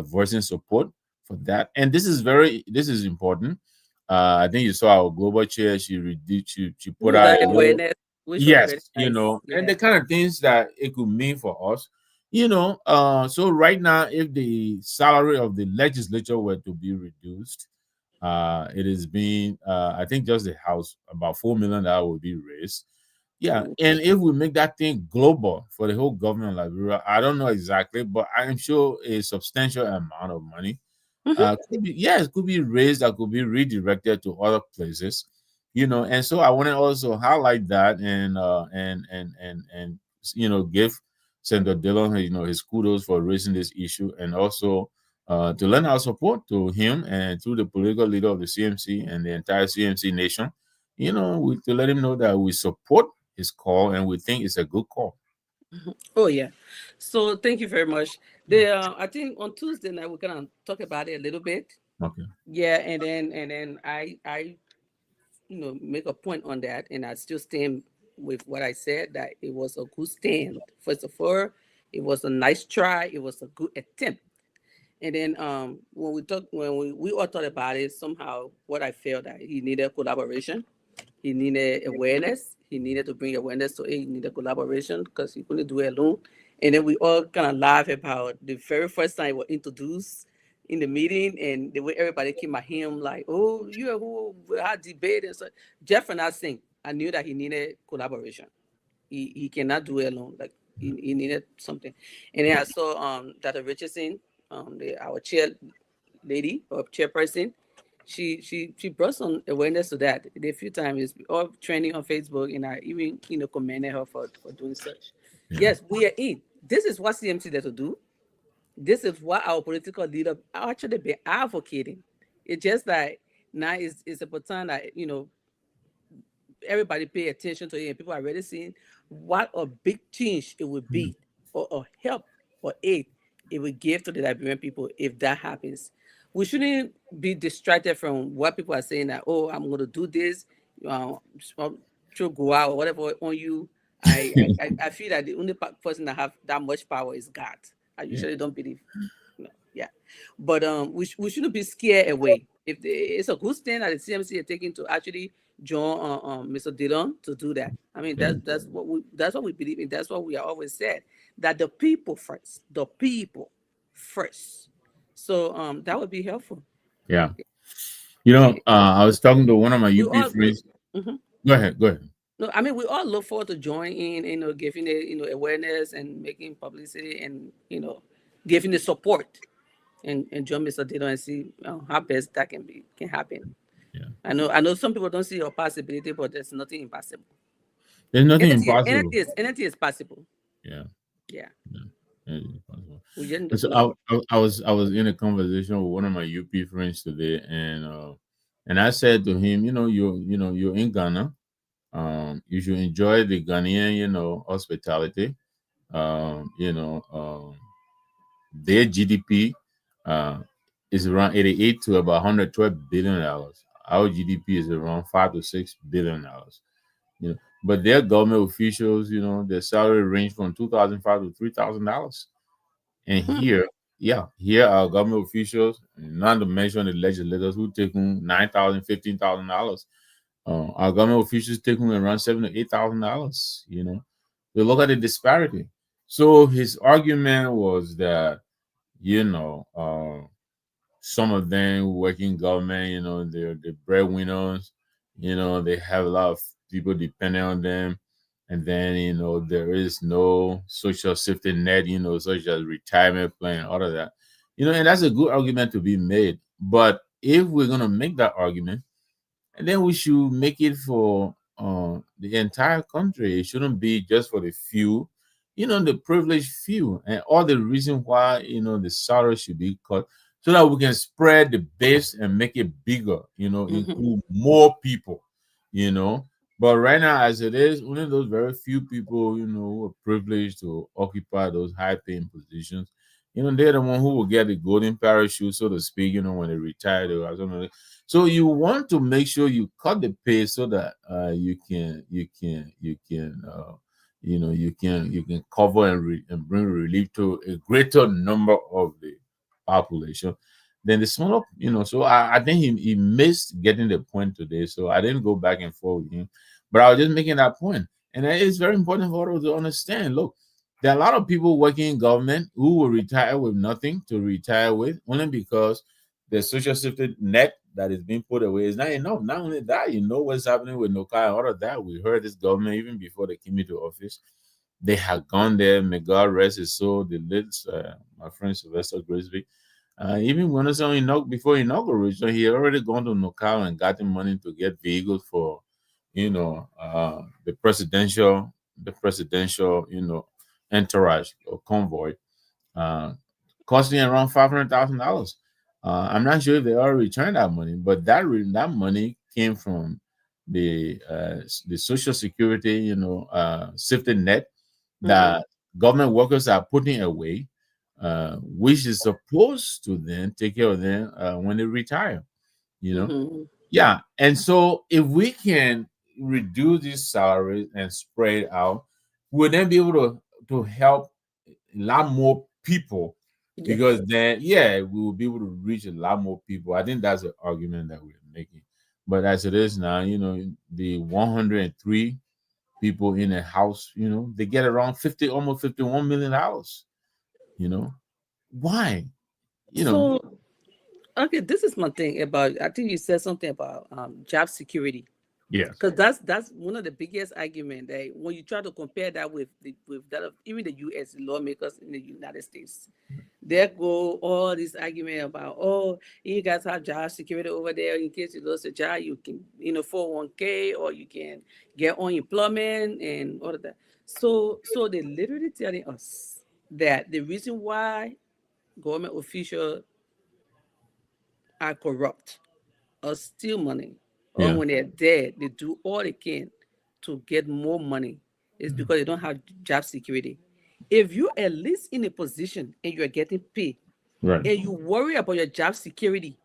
voicing support for that. And this is important. I think you saw our global chair. She put Mm, out that a little, awareness, which was very yes, nice. and the Yeah. kind of things that it could mean for us. So right now, if the salary of the legislature were to be reduced, it has been, I think, just the House, about $4 million will be raised. Yeah, Mm-hmm. and if we make that thing global for the whole government of Liberia, I don't know exactly, but I'm sure a substantial amount of money Mm-hmm. it could be raised, that could be redirected to other places, and so I want to also highlight that, and give Senator Dillon, his kudos for raising this issue, and also to lend our support to him and to the political leader of the CMC and the entire CMC nation, to let him know that we support his call and we think it's a good call. Oh yeah. So thank you very much. I think on Tuesday night we're gonna talk about it a little bit. Okay. Yeah, and then I make a point on that, and I still stand with what I said, that it was a good stand. First of all, it was a nice try. It was a good attempt. And then when we all thought about it, somehow what I felt that he needed collaboration, he needed awareness, he needed to bring awareness to it, he needed collaboration because he couldn't do it alone. And then we all kind of laugh about the very first time he was introduced in the meeting and the way everybody came at him like, oh, you are who we had debate and so. Jeff and I think I knew that he needed collaboration. He cannot do it alone. Like he needed something. And then I saw Dr. Richardson, our chair lady or chairperson, she brought some awareness to that. A few times it's all trending on Facebook, and I even commended her for doing such. Yeah. Yes, we are in. This is what CMC there to do. This is what our political leader actually been advocating. It's just that now it's a time that everybody pay attention to it, and people are already seeing what a big change it would be, or help or aid it would give to the Liberian people if that happens. We shouldn't be distracted from what people are saying, that, oh, I'm going to do this, uh, through go out or whatever on you. I feel that the only person that have that much power is God. I Yeah. usually don't believe. No, yeah, but we shouldn't be scared away. If it's a good stand that the CMC are taking to actually join Mr. Dillon to do that. I mean, Yeah. that's what we believe in. That's what we are always said, that the people first, the people first. So that would be helpful. Yeah. And I was talking to one of my we UP all we, friends. mhm. Go ahead. Go ahead. No, I mean, we all look forward to joining in, giving the awareness and making publicity, and giving the support, and join Mr. Dillon and see how best that can happen. Yeah. I know some people don't see a possibility, but there's nothing impossible. There's nothing Anything, impossible. anything is possible. Yeah. Yeah, Yeah. Anything impossible. we just And so I was in a conversation with one of my UP friends today, and I said to him, you're in Ghana. You should enjoy the Ghanaian, hospitality. You know, their GDP uh, is around 88 to about $112 billion. Our GDP is around $5 to $6 billion. But their government officials, their salary range from 2,500 to $3,000. And Hmm. here our government officials, not to mention the legislators who take home $9,000, $15,000. Our government officials take home around $7,000 to $8,000. We look at the disparity. So his argument was that you know, some of them work in government, they're the breadwinners, they have a lot of people depending on them. And then, there is no social safety net, such as retirement plan, all of that. And that's a good argument to be made. But if we're going to make that argument, and then we should make it for the entire country. It shouldn't be just for the few, the privileged few, and all the reason why the salary should be cut so that we can spread the base and make it bigger. Hmm. Include more people. You know, but right now, as it is, only those very few people, who are privileged to occupy those high-paying positions. They're the one who will get the golden parachute, so to speak. When they retire, or something. So you want to make sure you cut the pay so that you can cover and bring relief to a greater number of the population than the smaller. So I think he missed getting the point today. So I didn't go back and forth with him, but I was just making that point. And it's very important for us to understand. Look, there are a lot of people working in government who will retire with nothing to retire with, only because the social safety net that is being put away is not enough. Not only that, what's happening with Nokai and all of that. We heard this government even before they came into office. They had gone there. May God rest his soul. The late my friend Sylvester Grisby. Even when it's on before inauguration, he had already gone to Nokai and gotten money to get vehicles for, the presidential, entourage or convoy, uh, costing around $500,000. I'm not sure if they already returned that money, but that money came from the social security, safety net Hmm. that government workers are putting away, which is supposed to then take care of them when they retire. You know, Hmm. yeah. And so if we can reduce these salaries and spread out, we'll then be able to help a lot more people, because Yes. then yeah, we will be able to reach a lot more people. I think that's the argument that we're making. But as it is now, the 103 people in a house, they get around 50, almost $51 million. You know, why? You know, So, okay, this is my thing about. I think you said something about job security, yes, because that's one of the biggest argument that when you try to compare that with that of even the U.S. lawmakers in the United States, there go all this argument about, oh, you guys have job security over there in case you lose a job, you can 401k, or you can get unemployment and all of that. So they literally telling us that the reason why government officials are corrupt or steal money, or yeah, when they're dead, they do all they can to get more money, is because they don't have job security. If you're at least in a position and you're getting paid right, and you worry about your job security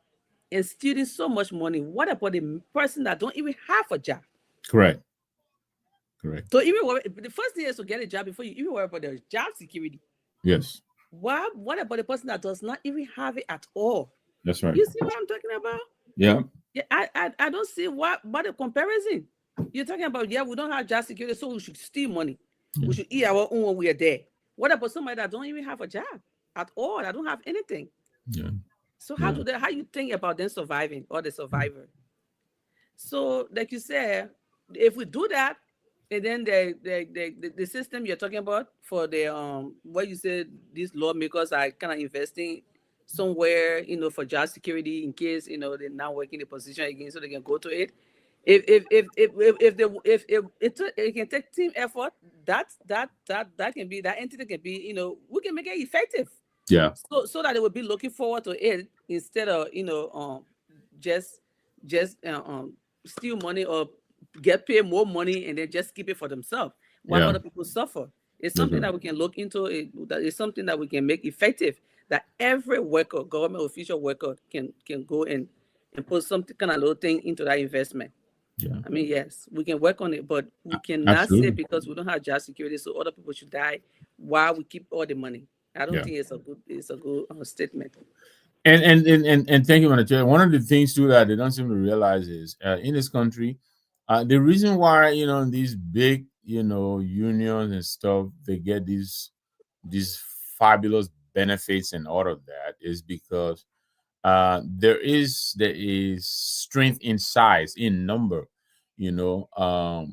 and stealing so much money, what about the person that don't even have a job? correct, correct, So even the first thing is to get a job before you even worry about their job security. yes, What about the person that does not even have it at all? that's right, You see what I'm talking about? yeah, Yeah, I don't see what the comparison. You're talking about, yeah, we don't have job security, so we should steal money. yeah, We should eat our own when we are there. What about somebody that don't even have a job at all? I don't have anything. yeah, So yeah, how you think about them surviving, or the survivor? So, like you said, if we do that, and then the system you're talking about for the what you said, these lawmakers are kind of investing somewhere, for job security in case they're not working the position again, so they can go to it. If it can take team effort, that can be, that entity can be, we can make it effective, yeah, so that they will be looking forward to it, instead of just just steal money, or get paid more money and then just keep it for themselves while Yeah. other people suffer. It's That's something right. that we can look into. That is something that we can make effective. That every worker, government official worker, can go and put something kind of little thing into that investment. Yeah. I mean, yes, we can work on it, but we cannot say Absolutely. because we don't have job security, so other people should die while we keep all the money. I don't Yeah. think it's a good statement. And thank you, Manager. One of the things too that they don't seem to realize is in this country, the reason why these big unions and stuff they get these fabulous benefits and all of that is because there is strength in size in number. The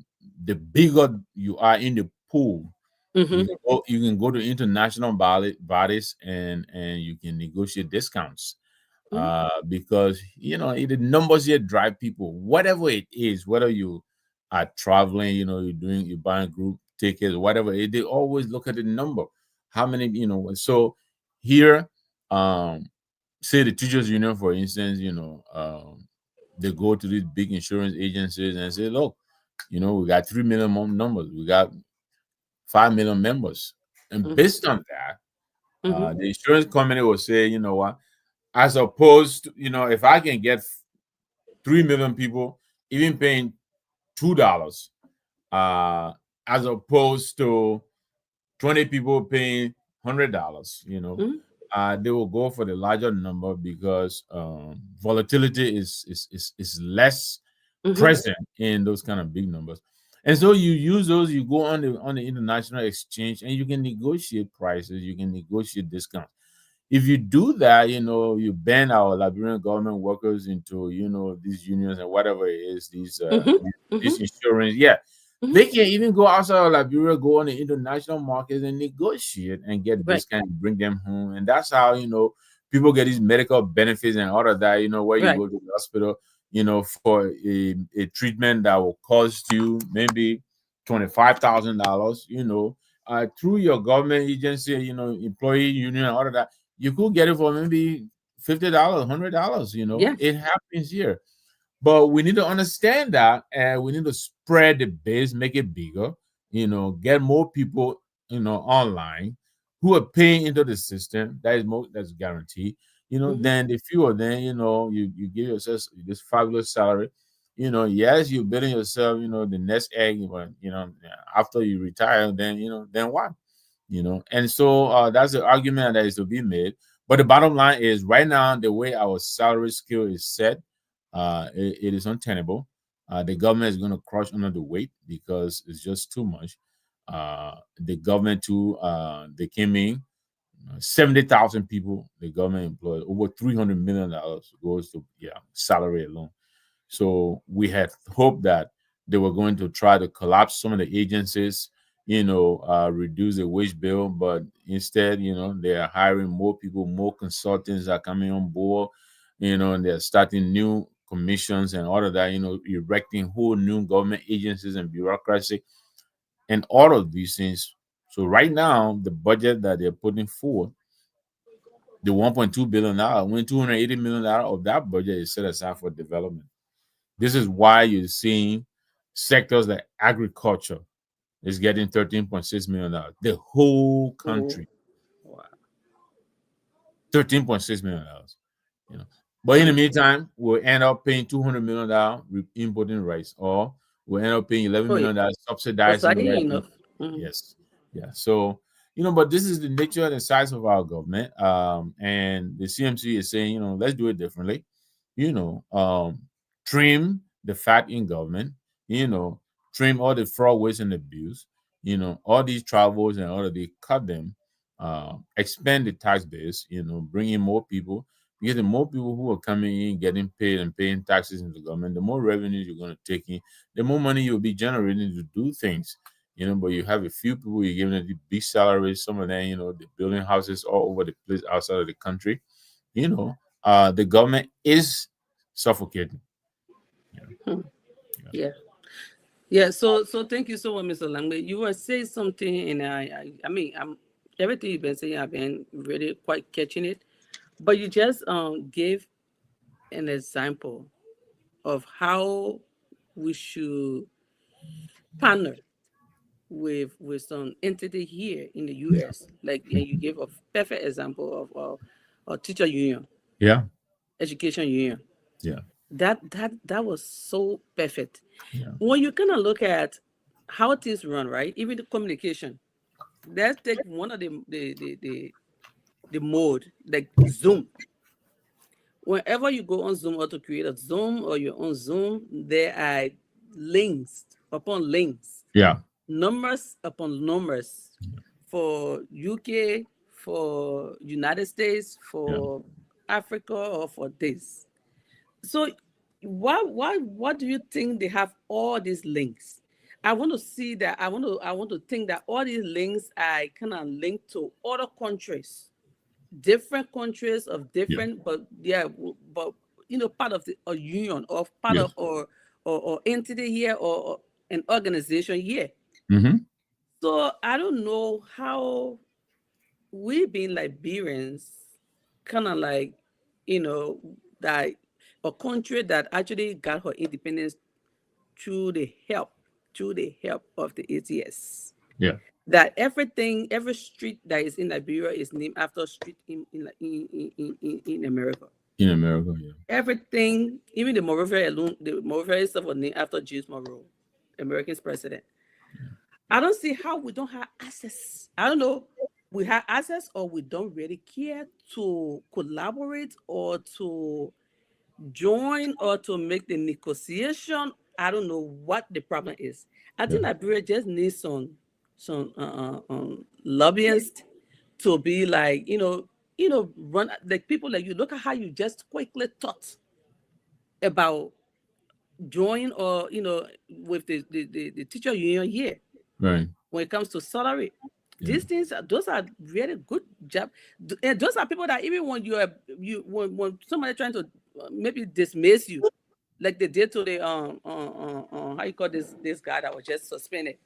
bigger you are in the pool, Mm-hmm. you can go to international bodies and you can negotiate discounts Mm-hmm. because the numbers here drive people, whatever it is, whether you are traveling, you're buying group tickets, whatever they always look at the number, how many, so here, say the teachers union, for instance, they go to these big insurance agencies and say, look, we got 3 million numbers, we got 5 million members, and Mm-hmm. based on that, Mm-hmm. the insurance company will say, what, as opposed to, if I can get 3 million people even paying $2, uh, as opposed to 20 people paying $100, Mm-hmm. they will go for the larger number because volatility is less Mm-hmm. present in those kind of big numbers. And so you use those, you go on the international exchange and you can negotiate prices, you can negotiate discounts. If you do that, you ban our Liberian government workers into, these unions and whatever it is, Mm-hmm. these Mm-hmm. insurance. Yeah, Mm-hmm. they can even go outside of Liberia, go on the international markets and negotiate and get Right. discount and bring them home. And that's how, people get these medical benefits and all of that, where you Right. go to the hospital, for a treatment that will cost you maybe $25,000, through your government agency, employee union and all of that, you could get it for maybe $50, $100. Yes. It happens here, but we need to understand that, and we need to spread the base, make it bigger. Get more people, online who are paying into the system. That is more. That's guaranteed. Mm-hmm. Then the fewer, then you give yourself this fabulous salary. Yes, you're building yourself. The nest egg, but after you retire, then what? And so that's the argument that is to be made. But the bottom line is, right now, the way our salary scale is set, it is untenable. The government is going to crush under the weight because it's just too much. The government too, they came in 70,000 people. The government employed over $300 million goes to salary alone. So we had hoped that they were going to try to collapse some of the agencies, reduce the wage bill, but instead, they are hiring more people, more consultants are coming on board, and they're starting new commissions and all of that, erecting whole new government agencies and bureaucracy and all of these things. So right now, the budget that they're putting forward, the $1.2 billion, when $280 million of that budget is set aside for development. This is why you're seeing sectors like agriculture is getting $13.6 million. The whole Oh, country, wow. $13.6 million. You know, but in the Mm. meantime, we'll end up paying $200 million importing rice, or we'll end up paying $11 Oh, yeah. million Was subsidizing that the rice. enough? Mm-hmm. Yes, yeah. So but this is the nature and the size of our government. And the CMC is saying, let's do it differently. You know, um, Trim the fat in government. You know, Trim all the fraud, waste, and abuse. All these travels and all of they cut them. Expand the tax base. Bring in more people. Because the more people who are coming in, getting paid and paying taxes into the government, the more revenues you're going to take in, the more money you'll be generating to do things. But you have a few people you're giving them the big salaries. Some of them, they're building houses all over the place outside of the country. The government is suffocating. Yeah, Hmm. yeah. Yeah. Yeah. So thank you so much, Mr. Langley. You were saying something, and I mean, I'm everything you've been saying, I've been really quite catching it. But you just gave an example of how we should partner with some entity here in the US. Like, and you gave a perfect example of a teacher union, Yeah. education union. Yeah. That was so perfect. Yeah. When you kind of look at how things run, right? Even the communication. Let's take one of the mode, like Zoom. Whenever you go on Zoom or to create a Zoom or you're on Zoom, there are links upon links, Yeah. numbers upon numbers for UK, for United States, Yeah. for Africa, or for this. So what do you think they have all these links? I want to see that. I want to think that all these links are kind of linked to other countries, different countries of Yeah. different, but yeah, but part of the a union or part of Yes. or entity here or an organization here. Mm-hmm. So I don't know how we being Liberians, kind of like, that a country that actually got her independence through the help, of the ATS. Yeah. That everything, every street that is in Liberia is named after a street in America. In America. Yeah. Everything, even the Monrovia alone, the Monrovia stuff was named after James Monroe, American's president. I don't see how we don't have access. I don't know. We have access or we don't really care to collaborate or to join or to make the negotiation. I don't know what the problem is. I Yeah. think Liberia just needs some lobbyists to be like, run like people like you. Look at how you just quickly thought about join or with the teacher union here Right. when it comes to salary. Yeah. These things, those are really good job. And those are people that even when when somebody trying to maybe dismiss you, like they did to the how you call this guy that was just suspended.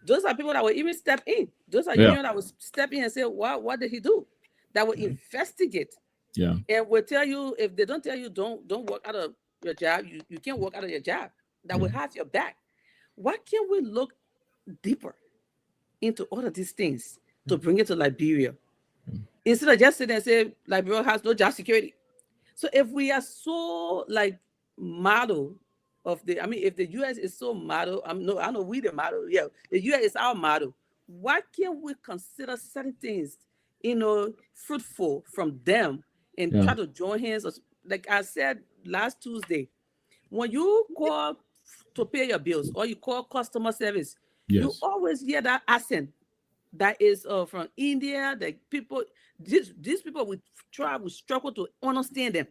Those are people that will even step in. Those are Yeah. union that will step in and say, what did he do? That will investigate Yeah. and will tell you, if they don't tell you don't work out of your job, you can't work out of your job. That will Yeah. have your back. Why can't we look deeper into all of these things to bring it to Liberia instead of just sitting and say Liberia has no job security? So if we are so like model of the, I mean, if the US is so model, no, I know we the model. Yeah, the US is our model. Why can't we consider certain things, fruitful from them and Yeah. try to join hands? Like I said last Tuesday, when you call to pay your bills or you call customer service, you Yes. always hear that accent that is from India. That people, these people we struggle to understand them.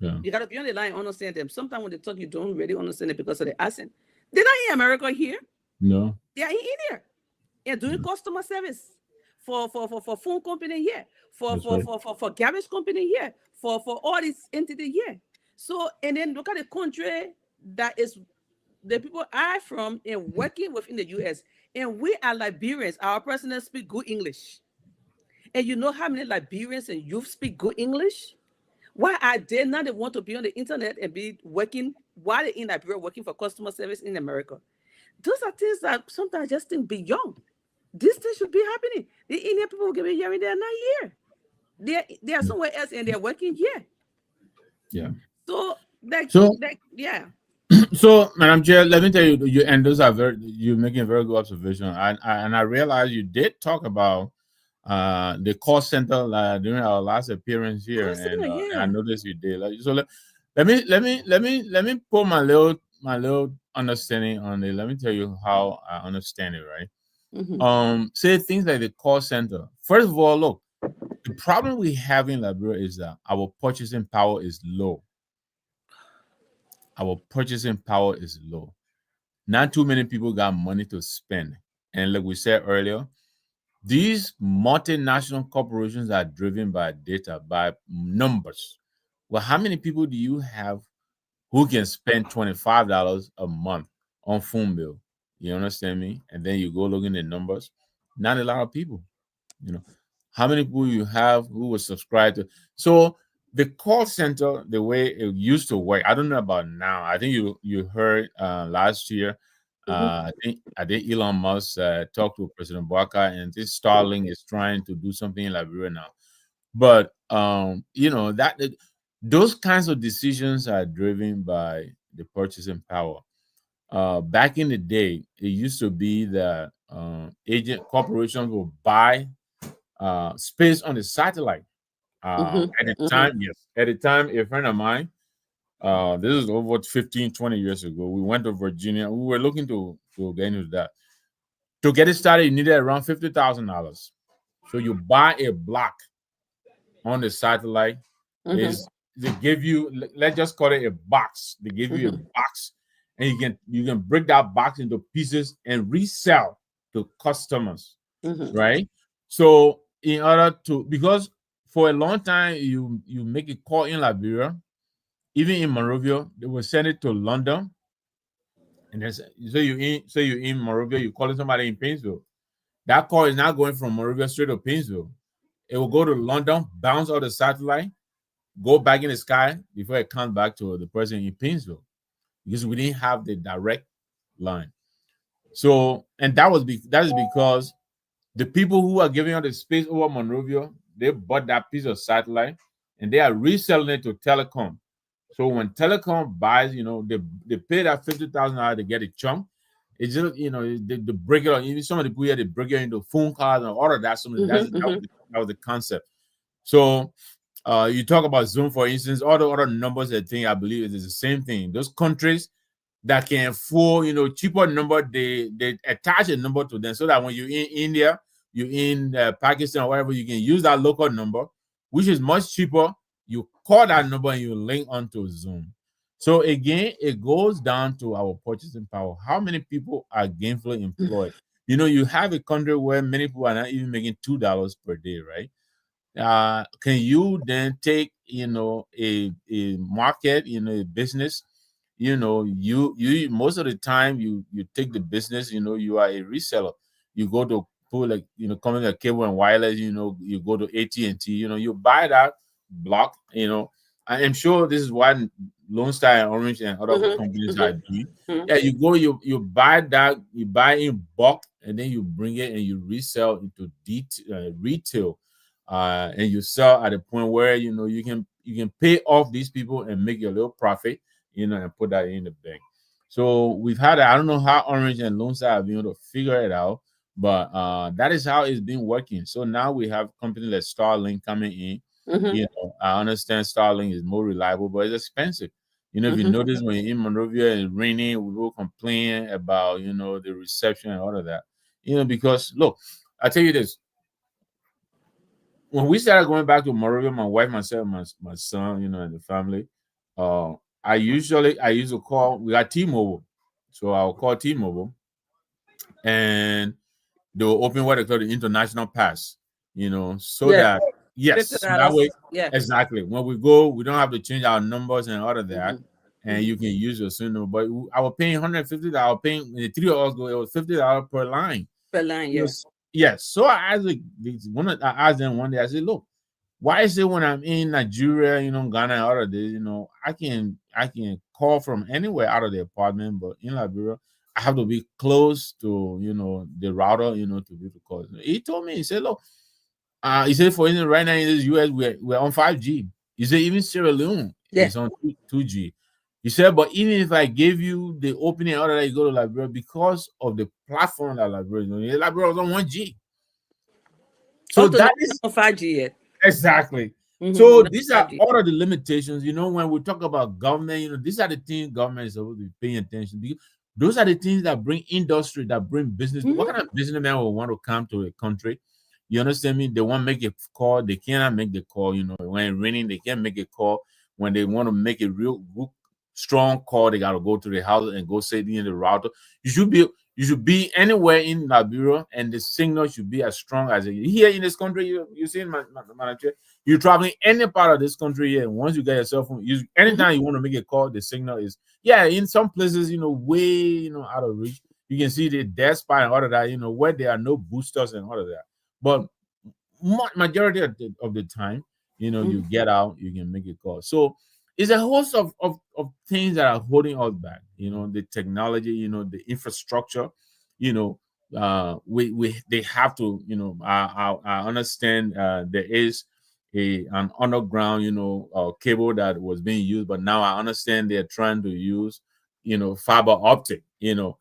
Yeah. You gotta be on the line, understand them. Sometimes when they talk, you don't really understand it because of the accent. They're not in America here. No. They are in India and doing customer service for phone company here, That's right. for garbage company here, for all these entities here. So and then look at the country that is the people are from and working within the US. And we are Liberians. Our president speak good English. And you know how many Liberians and youth speak good English? Why are they not the want to be on the internet and be working while they're in Liberia working for customer service in America? Those are things that sometimes just think beyond. This thing should be happening. The Indian people will get here and they're not here. They are somewhere else and they're working here. Yeah. So So yeah. So, Madam Chair, let me tell you, and those are you're making a very good observation. And I realize you did talk about the call center during our last appearance here, and I Yeah. noticed you did. So let me put my little understanding on it. Let me tell you how I understand it, right? Mm-hmm. Say things like the call center. First of all, look, the problem we have in Liberia is that our purchasing power is low. Our purchasing power is low. Not too many people got money to spend. And like we said earlier, these multinational corporations are driven by data, by numbers. Well, how many people do you have who can spend $25 a month on phone bill? You understand me? And then you go looking at numbers. Not a lot of people. You know, how many people you have who will subscribe to? So the call center, the way it used to work, I don't know about now. I think you heard last year I think Elon Musk talked to President Barker, and this Starlink is trying to do something in Liberia now. But those kinds of decisions are driven by the purchasing power. Back in the day, it used to be that agent corporations will buy space on the satellite. At the Mm-hmm. time, yes, at the time, a friend of mine, this is over 15, 20 years ago. We went to Virginia. We were looking to get into that. To get it started, you needed around $50,000. So you buy a block on the satellite. Mm-hmm. Is they give you, let's just call it a box. They give you a Mm-hmm. box, and you can break that box into pieces and resell to customers, Mm-hmm. right? So in order to, because for a long time you make a call in Liberia, even in Monrovia, they will send it to London, and then so you in Monrovia, you calling somebody in Painesville. That call is not going from Monrovia straight to Painesville. It will go to London, bounce off the satellite, go back in the sky before it comes back to the person in Painesville, because we didn't have the direct line. So, and that is because the people who are giving out the space over Monrovia, they bought that piece of satellite and they are reselling it to telecom. So when telecom buys, they pay that $50,000 to get a chunk. It's just, they break it up. Even some of the people here, they break it into phone cards and all of that. That was the concept. So you talk about Zoom, for instance, all the other numbers, I think, I believe it is the same thing. Those countries that can afford, cheaper number, they attach a number to them so that when you're in India, you're in Pakistan or whatever, you can use that local number, which is much cheaper. You call that number and you link onto Zoom. So again, it goes down to our purchasing power. How many people are gainfully employed? You have a country where many people are not even making $2 per day, right? Can you then take a market, a business, you most of the time you take the business, you are a reseller. You go to pull, like, company like Cable and Wireless, you go to AT&T, you buy that block. I am sure this is what Lone Star and Orange and other companies are doing. Mm-hmm. Yeah, you go, you buy that, you buy in bulk, and then you bring it and you resell into retail, and you sell at a point where you can pay off these people and make your little profit, and put that in the bank. So we've had, I don't know how Orange and Lone Star have been able to figure it out, but that is how it's been working. So now we have companies like Starlink coming in. Mm-hmm. I understand Starlink is more reliable, but it's expensive. If you Mm-hmm. notice, when you're in Monrovia and it's raining, we will complain about the reception and all of that. Because look, I tell you this: when we started going back to Monrovia, my wife, myself, my son, and the family, uh, I used to call. We got T-Mobile, so I'll call T-Mobile, and they'll open what they call the international pass. So Yeah. that, yes, fifty so that way, dollars. Yeah. exactly. When we go, we don't have to change our numbers and all of that, Mm-hmm. and you can use your SIM number. But I was paying $150. I was paying, the 3 of us go. It was $50 per line. Per line, yeah. Yes. So I asked them one day. I said, "Look, why is it when I'm in Nigeria, Ghana, and all of this, I can call from anywhere out of the apartment, but in Liberia, I have to be close to the router, to be able to call." He told me, he said, "Look, he said, for instance, right now in the US, we're on 5G. He said even Sierra Leone Yeah. is on 2G. He said, but even if I gave you the opening order that you go to Liberia, because of the platform that Liberia is on, Liberia was on 1G. So Up to now, that we're is not on 5G yet. exactly. Mm-hmm. We're So not these on are 5G. all of the limitations. When we talk about government, these are the things government is supposed to be paying attention, because those are the things that bring industry, that bring business. What kind of businessman will want to come to a country? You understand me? They want to make a call, they cannot make the call. When it's raining, they can't make a call. When they want to make a real strong call, they gotta go to the house and go sit in the router. You should be anywhere in Liberia, and the signal should be as strong as here in this country. You see, manager, you're traveling any part of this country here. Once you get your cell phone, anytime you want to make a call, the signal is, in some places, way out of reach. You can see the dead spot and all of that, where there are no boosters and all of that. But majority of the time, you get out, you can make a call. So it's a host of things that are holding us back. The technology, the infrastructure, you know, we they have to, I understand there is an underground, cable that was being used, but now I understand they're trying to use, fiber optic, because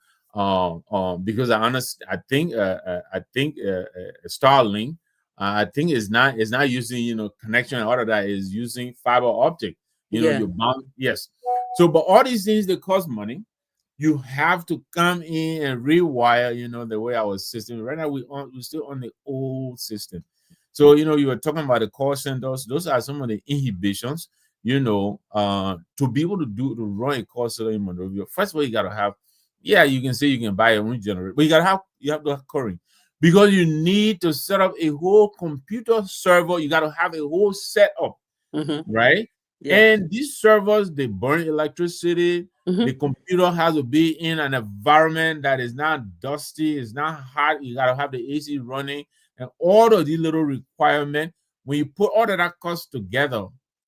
I think Starlink, I think is not using, connection and all of that, is using fiber optic. Yeah. You're bound, yes. So, but all these things, they cost money. You have to come in and rewire, the way our system. Right now, we're still on the old system. So, you were talking about the call centers. Those are some of the inhibitions, to be able to run a call center in Monrovia. First of all, you gotta have, yeah, you can say you can buy your own generator, but you have to have current, because you need to set up a whole computer server. You gotta have a whole setup, Mm-hmm. right? Yeah. And these servers, they burn electricity. The Mm-hmm. computer has to be in an environment that is not dusty, it's not hot. You gotta have the AC running, and all of these little requirements. When you put all of that cost together,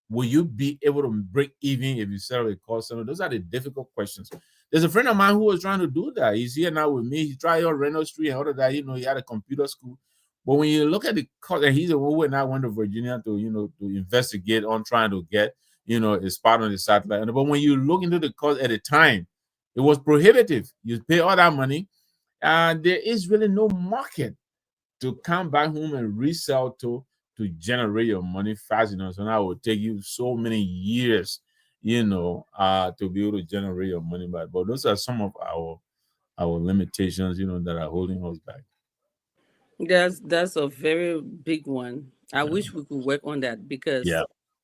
will you be able to break even if you set up a call center? Those are the difficult questions. There's a friend of mine who was trying to do that. He's here now with me. He tried on Reynolds Street and all of that. He had a computer school. But when you look at the cost, and he's the one who and I went to Virginia to, to investigate on trying to get, a spot on the satellite. But when you look into the cost at the time, it was prohibitive. You pay all that money, and there is really no market to come back home and resell to generate your money fast enough. So now it will take you so many years, to be able to generate your money back. But those are some of our limitations, that are holding us back. That's a very big one. I Yeah. wish we could work on that because Yeah.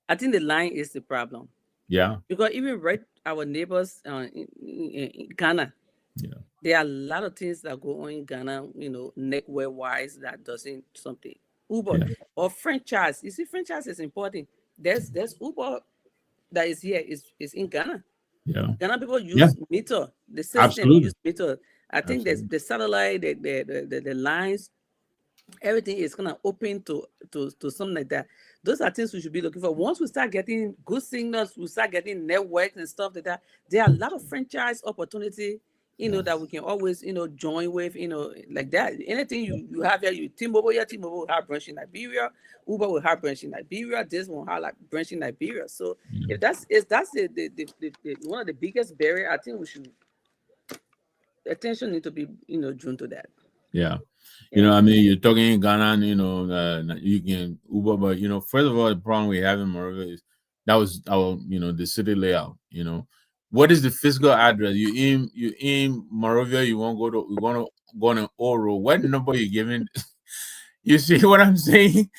I think the line is the problem. Yeah. Because even right, our neighbors in Ghana, Yeah. there are a lot of things that go on in Ghana, neckwear wise, that doesn't something. Uber Yeah. or franchise. You see, franchise is important. There's Uber that is here is in Ghana. Yeah. Ghana people Yeah. use meter. The system Absolutely. use meter. I think there's Absolutely. the satellite, the lines, everything is kind of open to something like that. Those are things we should be looking for. Once we start getting good signals, we start getting networks and stuff like that. There are a lot of franchise opportunity, Yeah. that we can always, join with, like that. Anything you have here, T-Mobile, T-Mobile will have branch in Liberia, Uber will have branch in Liberia, this one have like branch in Liberia. So Yeah. if that's the one of the biggest barrier, I think we should attention need to be, drawn to that. Yeah. Yeah. I mean, you're talking in Ghana, you can Uber, but first of all, the problem we have in Monrovia is that was our, the city layout. What is the physical address? You in Monrovia, you want to go on an Oro. What number you giving? You see what I'm saying?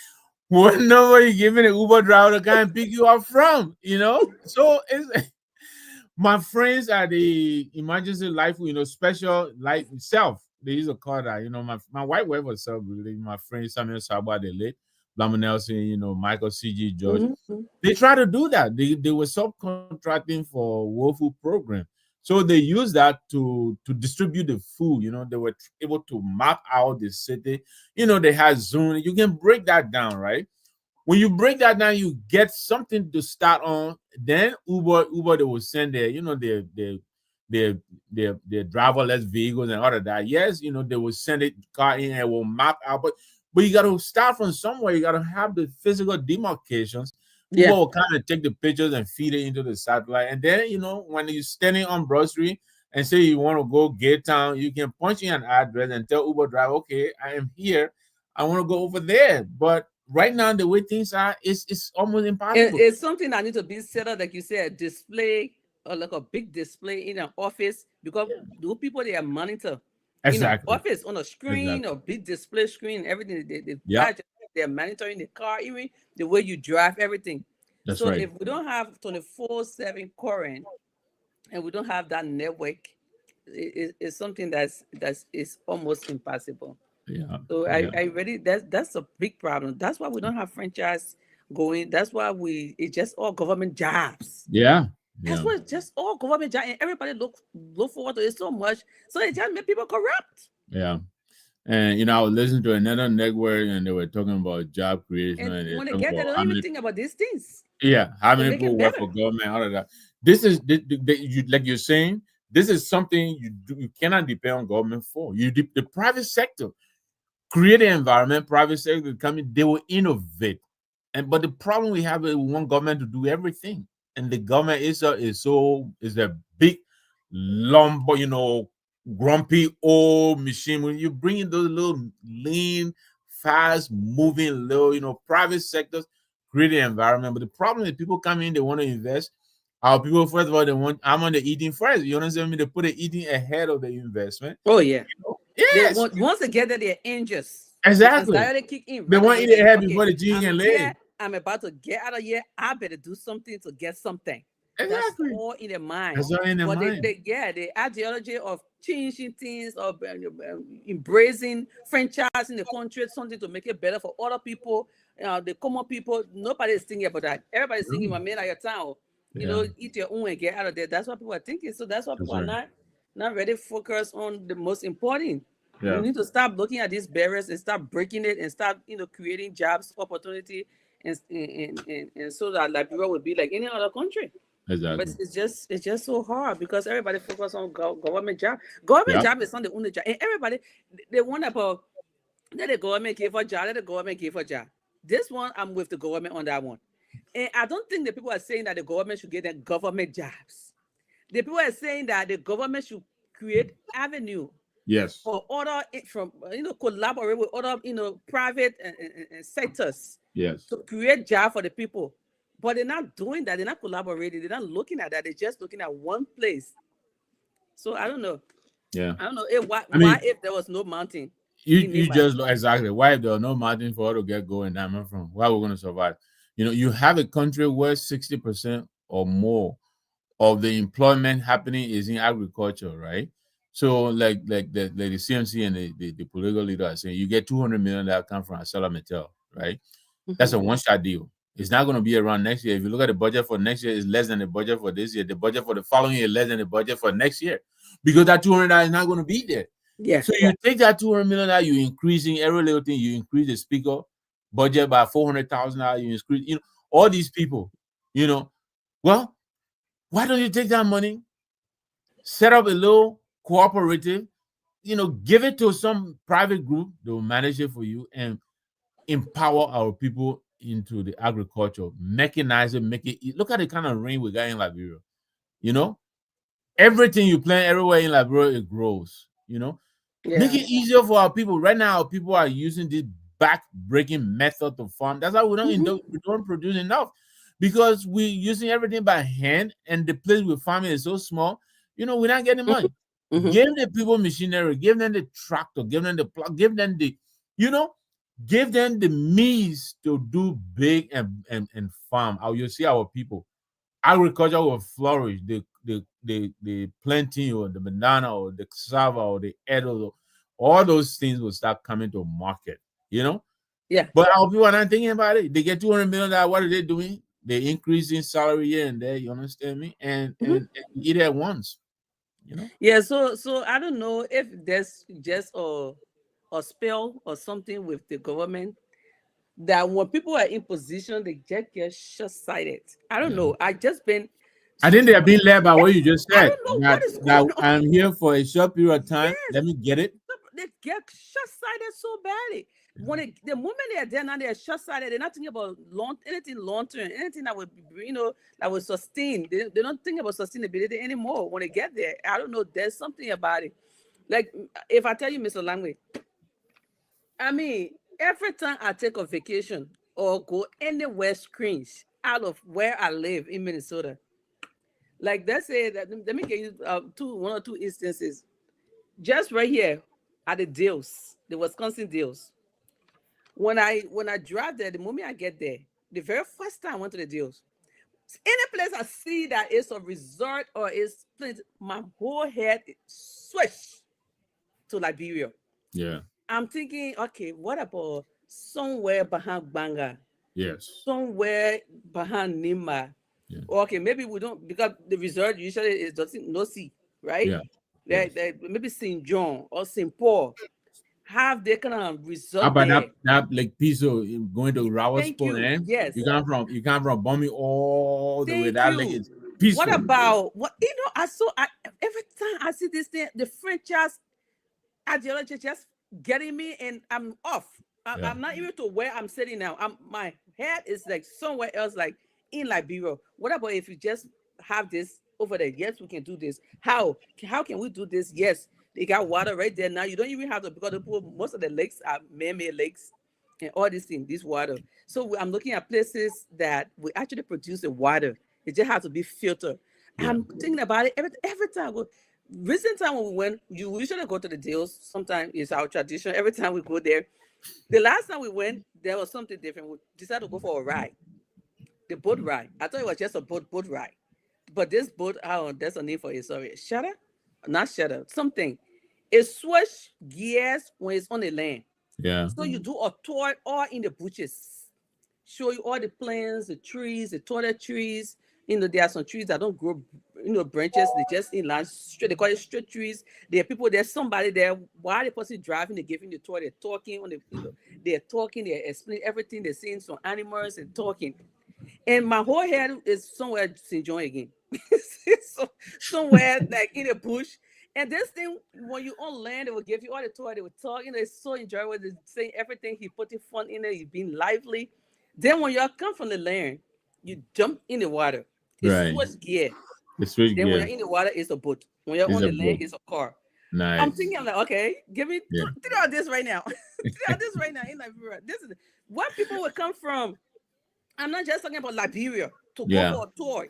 What number you giving an Uber driver to come and pick you up from? So it's my friends at the emergency life, special life itself. They used to call that, my white wife was celebrating. My friend Samuel Saba, they late, Blamer Nelson, Michael CG George. Mhm. They try to do that. They were subcontracting for World Food Program. So they use that to distribute the food. They were able to map out the city. They had Zoom. You can break that down, right? When you break that down, you get something to start on. Then Uber, they will send their driverless vehicles and all of that. Yes, they will send it car in and will map out. But you got to start from somewhere. You got to have the physical demarcations. Uber Yeah. will kind of take the pictures and feed it into the satellite. And then, when you're standing on Broad Street and say you want to go Gate Town, you can punch in an address and tell Uber driver, okay, I am here. I want to go over there. But right now, the way things are, it's almost impossible. It's something that needs to be set up, like you said, display or like a big display in an office because the people they are monitor in an Exactly. office on a screen Exactly. or big display screen, everything Yeah, they're monitoring the car, even the way you drive, everything. that's So right. if we don't have 24/7 current and we don't have that network, it's something that's is almost impossible. Yeah, So yeah, I really that's a big problem. That's why we don't have franchise going. That's why it's just all government jobs. yeah, That's yeah, what it's just all government jobs, and everybody look forward to it so much. So it just make people corrupt. yeah. And I was listening to another network, and they were talking about job creation, And and they're when they talking get there, about they don't how even many. think about these things. Yeah, how to many make it people work better. for government? All of that. This is you, like you're saying. This is something you cannot depend on government for. The private sector create an environment. Private sector coming, they will innovate. And but the problem we have is we want government to do everything, and the government is a big lumber, grumpy old machine. When you bring in those little lean, fast moving little, private sectors create an environment. But the problem is people come in, they want to invest. Our people, first of all, I'm on the eating first. You understand me? They put the eating ahead of the investment. Oh yeah. They Yes, want once they get there, they're anxious. The exactly. anxiety kick in They right want away. to eat Like, ahead okay, before the gene I'm can here. lay. I'm about to get out of here. I better do something to get something. That's Exactly. all in their mind. That's all in their But mind. the ideology of changing things, of embracing franchising the country, something to make it better for other people, the common people. Nobody is thinking about that. Everybody's thinking, Mm. "My man, at your town, Yeah, eat your own and get out of there." That's what people are thinking. So that's why that's people are right. not really focused on the most important. We Yeah, need to stop looking at these barriers and start breaking it and start, creating jobs, opportunity, and so that Liberia would be like any other country. But exactly. it's just so hard because everybody focus on government job. Government Yeah, job is not the only job, and everybody they want about let the government give for job, let the government give for job. This one, I'm with the government on that one, and I don't think the people are saying that the government should give them government jobs. The people are saying that the government should create avenue yes, for other from collaborate with other private and sectors yes, to create job for the people, but they're not doing that. They're not collaborating. They're not looking at that. They're just looking at one place. So I don't know. yeah. I don't know if I why mean, if there was no mountain in you Nepal. just exactly why if there are no mountain for us to get going diamond from, why we're going to survive. You have a country where 60% or more of the employment happening is in agriculture, right? So like the CMC and the political leader are saying, you get 200 million that come from Asala Metal, right? That's Mhm. a one-shot deal. It's not going to be around next year. If you look at the budget for next year, it's less than the budget for this year. The budget for the following year is less than the budget for next year because that 200 is not going to be there. Yeah. So you take that 200 million that you increasing every little thing. You increase the speaker budget by 400,000. You increase, all these people. You know, well, why don't you take that money, set up a little cooperative, give it to some private group, they will manage it for you and empower our people into the agriculture, mechanize it, make it. Look at the kind of rain we got in Liberia. You know, everything you plant everywhere in Liberia, it grows. Make Yeah. it easier for our people. Right now, our people are using this back-breaking method to farm. That's why Hmm. we don't produce enough because we're using everything by hand, and the place we're farming is so small. We're not getting Hmm. money. Hmm. Give the people machinery, give them the tractor, give them the plug, give them you know, give them the means to do big and farm. How you see our people agriculture will flourish. The plantain or the banana or the cassava or the edible, all those things will start coming to market. You know, Yeah. but our people are not thinking about it. They get $200 million. What are they doing? They increasing salary here and there. You understand me? And eat it at once. You know. Yeah. So I don't know if there's just a spell or something with the government that when people are in position, they just get short-sighted. I don't Yeah. know. I just been I think they are being led by yeah, what you just I said. don't know what That is that going on. I'm here for a short period of time. Yes, Let me get it. they get short-sighted so badly. When the moment they are there now, they are short-sighted. They're not thinking about anything long term, anything that would that would sustain. They don't think about sustainability anymore. When they get there, I don't know. There's something about it. Like if I tell you, Mr. Langway, I mean, every time I take a vacation or go anywhere strange out of where I live in Minnesota, like let's say that let me give you one or two instances. Just right here at the Deals, the Wisconsin Deals. When I drive there, the moment I get there, the very first time I went to the Deals, any place I see that is a resort or is place, my whole head switch to Liberia. Yeah. I'm thinking, okay, what about somewhere behind Banga, Yes. somewhere behind Nima? Yeah. Okay, maybe we don't because the resort usually is no sea, right? Yeah. Yes. Maybe St. John or St. Paul. have that kind of How result about there. that like piece of going to Thank Rawalspo, you. eh? Yes. You come from Bummy all the way. Thank That lake you. is peaceful. What about what every time I see this thing, the French ideology just getting me, and I'm off. Yeah. I'm not even to where I'm sitting now. My head is like somewhere else, like in Liberia. What about if you just have this over there? Yes, we can do this. How can we do this? Yes, they got water right there now. You don't even have to, because most of the lakes are man-made lakes and all these things, this water. So I'm looking at places that we actually produce the water. It just has to be filtered. Yeah. I'm thinking about it every time I go. Recent time when we went, you usually go to the deals. Sometimes it's our tradition. Every time we go there, the last time we went, there was something different. We decided to go for a ride, the boat ride. I thought it was just a boat ride, but this boat, oh, there's a name for it. Sorry, shutter, not shutter, something. It switch gears when it's on the land. Yeah. So you do a tour all in the bushes, show you all the plants, the trees, the taller trees. There are some trees that don't grow, branches. They just in line straight. They call it straight trees. There are people. There's somebody there while the person driving. They're giving the tour. They're talking on the, they're talking. They're explaining everything. They're seeing some animals and talking. And my whole head is somewhere St. John again. Somewhere like in the bush. And this thing, when you on land, they will give you all the tour. They will talk. It's so enjoyable. They're saying everything. He putting fun in it. He's being lively. Then when you come from the land, you jump in the water. It's Right. switch gear. It's switch Then when gear. you're in the water, it's a boat. When you're It's on a the land, boat. it's a car. Nice. I'm thinking, I'm like, okay, give me Yeah. three of this right now. Three of this right now in Liberia. This is where people will come from. I'm not just talking about Liberia to Yeah. go for a tour.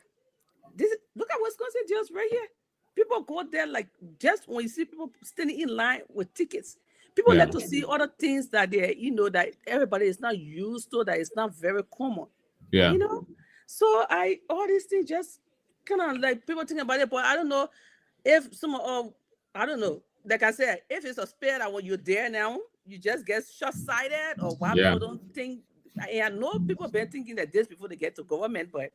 Look at Wisconsin just right here. People go there like just when you see people standing in line with tickets. People Yeah. like to see other things that that everybody is not used to, that is not very common. Yeah. So all these things just kind of like people thinking about it, but I don't know if I don't know. Like I said, if it's a spare that when you're there now, you just get short-sighted, or why Yeah. people don't think. I know people been thinking that this before they get to government, but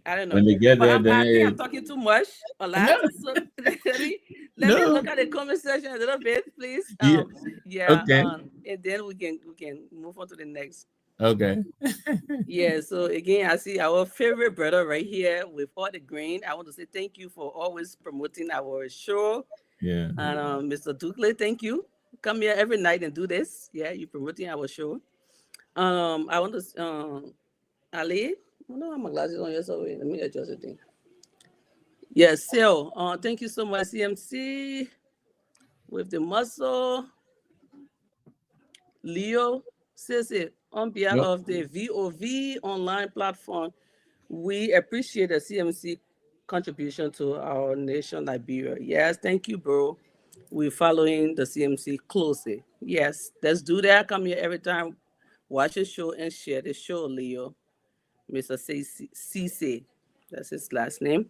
I don't know. When they get But there, I think I'm then talking too much, a lot. no, So let me no. look at the conversation a little bit, please. Yeah. Yeah. Okay. And then we can move on to the next. Okay. Yeah. So again, I see our favorite brother right here with all the green. I want to say thank you for always promoting our show. Yeah. And Mr. Dukle, thank you. Come here every night and do this. Yeah, you promoting our show. I want to Ali. Oh, no, I have my glasses on here, so wait, let me adjust the thing. Yes, so thank you so much, CMC, with the muscle. Leo says it on behalf Yep. of the VOV online platform. We appreciate the CMC contribution to our nation, Liberia. Yes, thank you, bro. We're following the CMC closely. Yes, let's do that. Come here every time, watch the show and share the show, Leo. Mr. Cisse, that's his last name.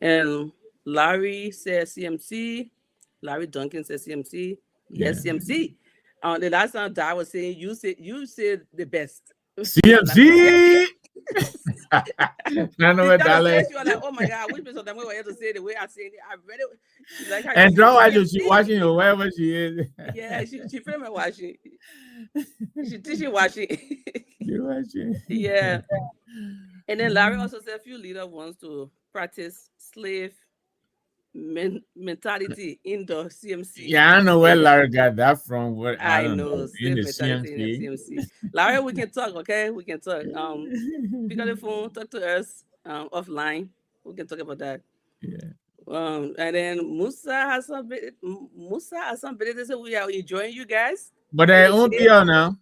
And Larry says CMC. Larry Duncan says CMC. Yes, Yeah. CMC. The last time I was saying, you said the best. CMC. I know You what trying to that say, is. you were like, oh my God, which person were able to say the way I said it? I read it. Like how And you draw said watching, she CMC. watching or wherever she is. Yeah, she pretty much watching. She teaching watching. She watching. Yeah. And then Larry also said a few leaders wants to practice slave mentality in the CMC. Yeah, I don't know where Larry got that from. What I I don't know, know. In slave the mentality in the CMC. CMC. Larry, we can talk, okay? We can talk. Pick up the phone, talk to us offline. We can talk about that. Yeah. And then Musa has somebody to say we are enjoying you guys. But I won't be on now.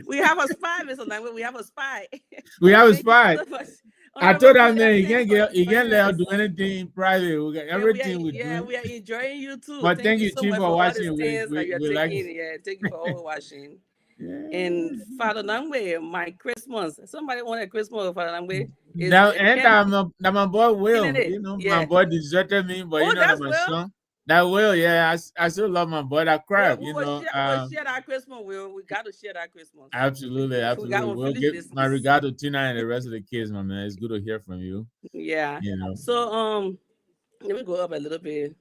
We have a spy, Mr. Langwood. We have a spy. We have a Thank you spy. so much. I told that Honorable man he Peter, can't let her thanks do for joining anything in private. We got everything we do. we are enjoying you too. But thank you, so Chief, much for for all watching. the things that you're We like taking. Yeah, thank you for always watching. yeah. And Father Nangwe, my Christmas. Somebody wanted Christmas with Father Nangwe. Now, and that my boy Will, Yeah. my boy deserted me, but Oh, that that's my Will? son. That Will, yeah, I still love my boy. That crap, We'll share that Christmas. We got to share that Christmas. Absolutely. We got We'll unfinished give business. my regard to Tina and the rest of the kids, my man. It's good to hear from you. Yeah. So let me go up a little bit.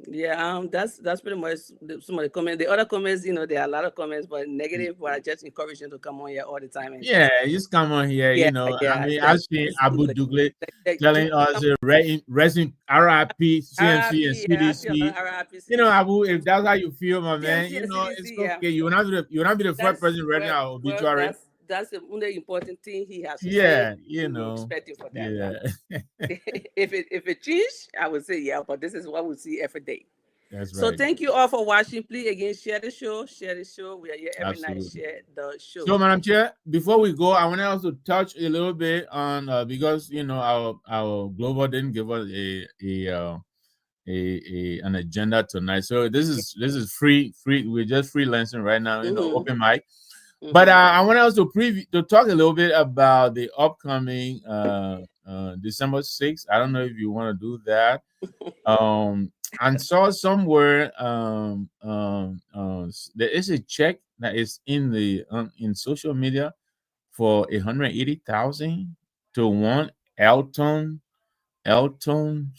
Yeah, that's pretty much some of the comments. The other comments, there are a lot of comments, but negative. But I just encourage you to come on here all the time and Yeah, just come on here. yeah, I yeah, mean, I've just seen just Abu like, Dugle just telling us come resin RIP, CMC, and RIP. Yeah, I see a lot CDC. of RIP Abu, if that's how you feel, my man, CMC and it's CDC. Yeah, okay. You will not be the first that's person writing our well, obituary. that's the only important thing he has to say. Yeah, We will respect him for that. Yeah. yeah, If it changed, I would say yeah, but this is what we see every day. that's So right. thank you all for watching. Please again share the show. Share the show. We are here every night. Absolutely. Share the So, show. Madam Chair, before we go, I want to also touch a little bit on because our global didn't give us an agenda tonight. So this is free. We're just freelancing right now, Mm-hmm. open mic. But Mm-hmm. I want to also to talk a little bit about the upcoming December 6th. I don't know if you want to do that. I saw somewhere there is a check that is in the in social media for 180,000 to one Elton Freeman,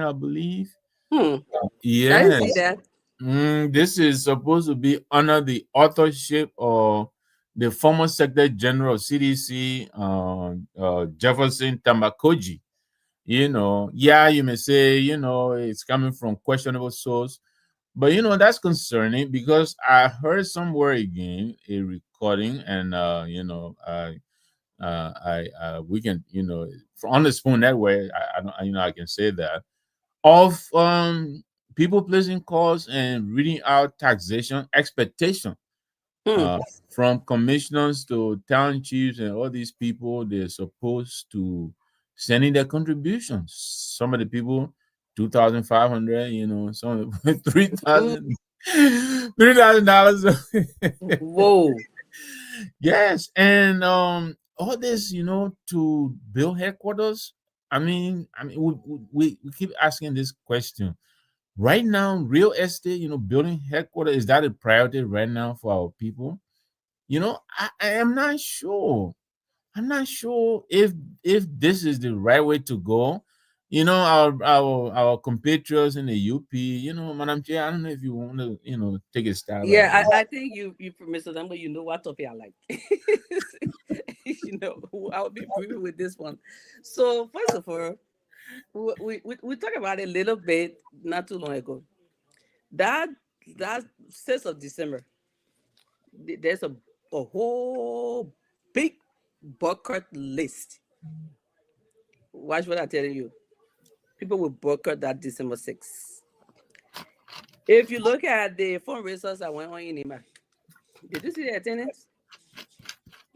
I believe. Hmm. I didn't see Yes. that. This is supposed to be under the authorship of the former Secretary General of CDC, Jefferson Tamakoji. Yeah, you may say, it's coming from questionable source, but that's concerning because I heard somewhere again a recording, and we can, on the spoon that way, I don't, I can say that of people placing calls and reading out taxation expectation Hmm. uh, from commissioners to town chiefs and all these people. They're supposed to send in their contributions. Some of the people 2,500, some of the Mm. $3,000. Whoa. Yes, and all this, to build headquarters. I mean, we keep asking this question. Right now, real estate, building headquarters, is that a priority right now for our people? I am not sure. I'm not sure if this is the right way to go. Our compatriots in the UP, Madam Chair, I don't know if you want to, take a stab at Yeah, it. I think you Mr. Number, you know what topic I like. I'll be brief with this one. So first of all, we talked about it a little bit not too long ago. That that 6th of December, there's a whole big bucket list. Watch what I'm telling you. People will boycott that December 6th. If you look at the fundraisers that went on in Nima, did you see the attendance?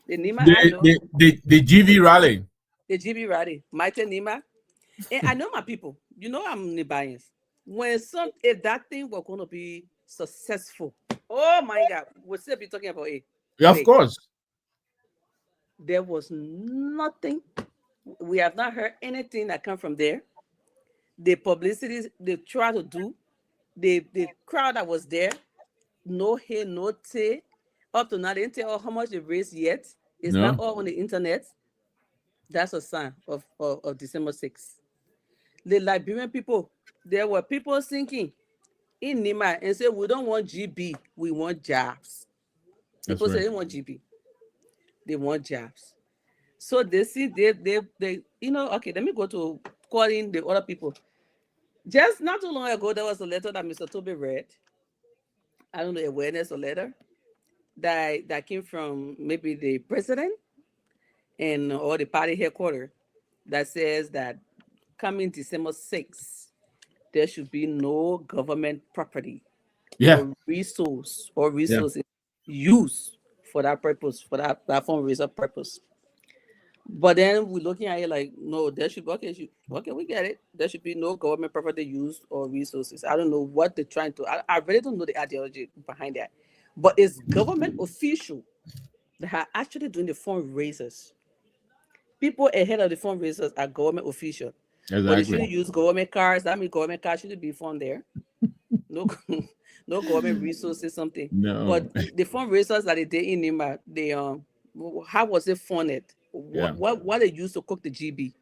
The Nima The I know, the GV rally. the GB Rally, Mighty Nima. And I know my people. I'm Nibarians. If that thing was going to be successful, oh my God, we'll still be talking about it Yeah, of today. course. There was nothing. We have not heard anything that come from there. The publicity they try to do, the crowd that was there, no hey, no tay. Up to now, they didn't tell how much they raised yet. It's not No, all on the internet. That's a sign of December 6th. The Liberian people, there were people thinking in Nima and say, we don't want GB, we want jobs. that's People say right. they want GB, they want jobs. So they see they okay, let me go to calling the other people. Just not too long ago, there was a letter that Mr. Toby read. I don't know, awareness or letter that came from maybe the president and or the party headquarters that says that coming December 6th, there should be no government property Yeah, or yeah, resources used for that purpose, for that fundraiser purpose. But then we're looking at it like, no, there should be okay, we get it. There should be no government property used or resources. I don't know what they're trying to. I really don't know the ideology behind that. But it's government official that are actually doing the fundraisers. People ahead of the fundraisers are government official. Or they exactly. shouldn't use government cars. That means government cars shouldn't be found there. No, no government resources, something. No, But the fundraisers that they did in Nima, how was it funded? yeah, What they used to cook the GB,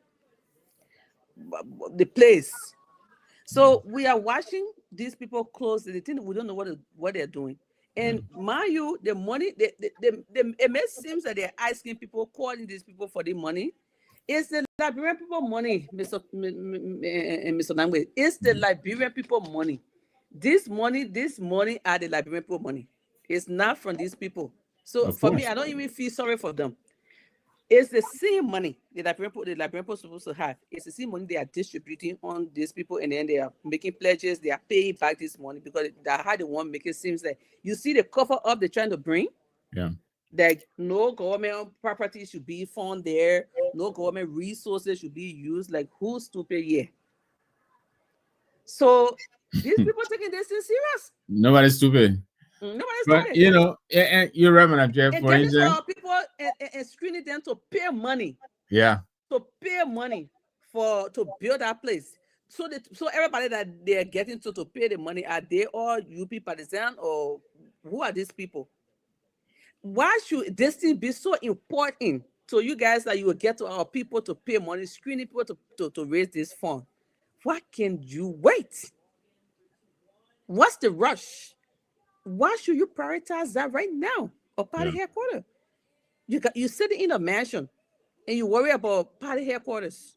the place. So we are watching these people closely. They think we don't know what they're doing. Yeah. And mind you, the money, it may seem that they're asking people, calling these people for the money. It's the Liberian people money, Mr. Nangwe. It's the Liberian people money. This money are the Liberian people money. It's not from these people. So Of for me, course. I don't even feel sorry for them. It's the same money the Liberian people supposed to have. It's the same money they are distributing on these people, and then they are making pledges. They are paying back this money because that how they want to make it seems like you see the cover up they're trying to bring. Yeah. Like no government property should be found there, no government resources should be used. Like who's stupid here? So these people taking this thing serious. Nobody's stupid. Nobody's But stupid. you know, and you're right, Madam Chair, And for getting to instance. our people and screening them to pay money Yeah. for to build that place. So everybody that they're getting to pay the money, are they all UP partisan or who are these people? Why should this thing be so important to you guys that you will get to our people to pay money, screening people to raise this fund? Why can't you wait? What's the rush? Why should you prioritize that right now? Or party Yeah. headquarters? You sitting in a mansion and you worry about party headquarters.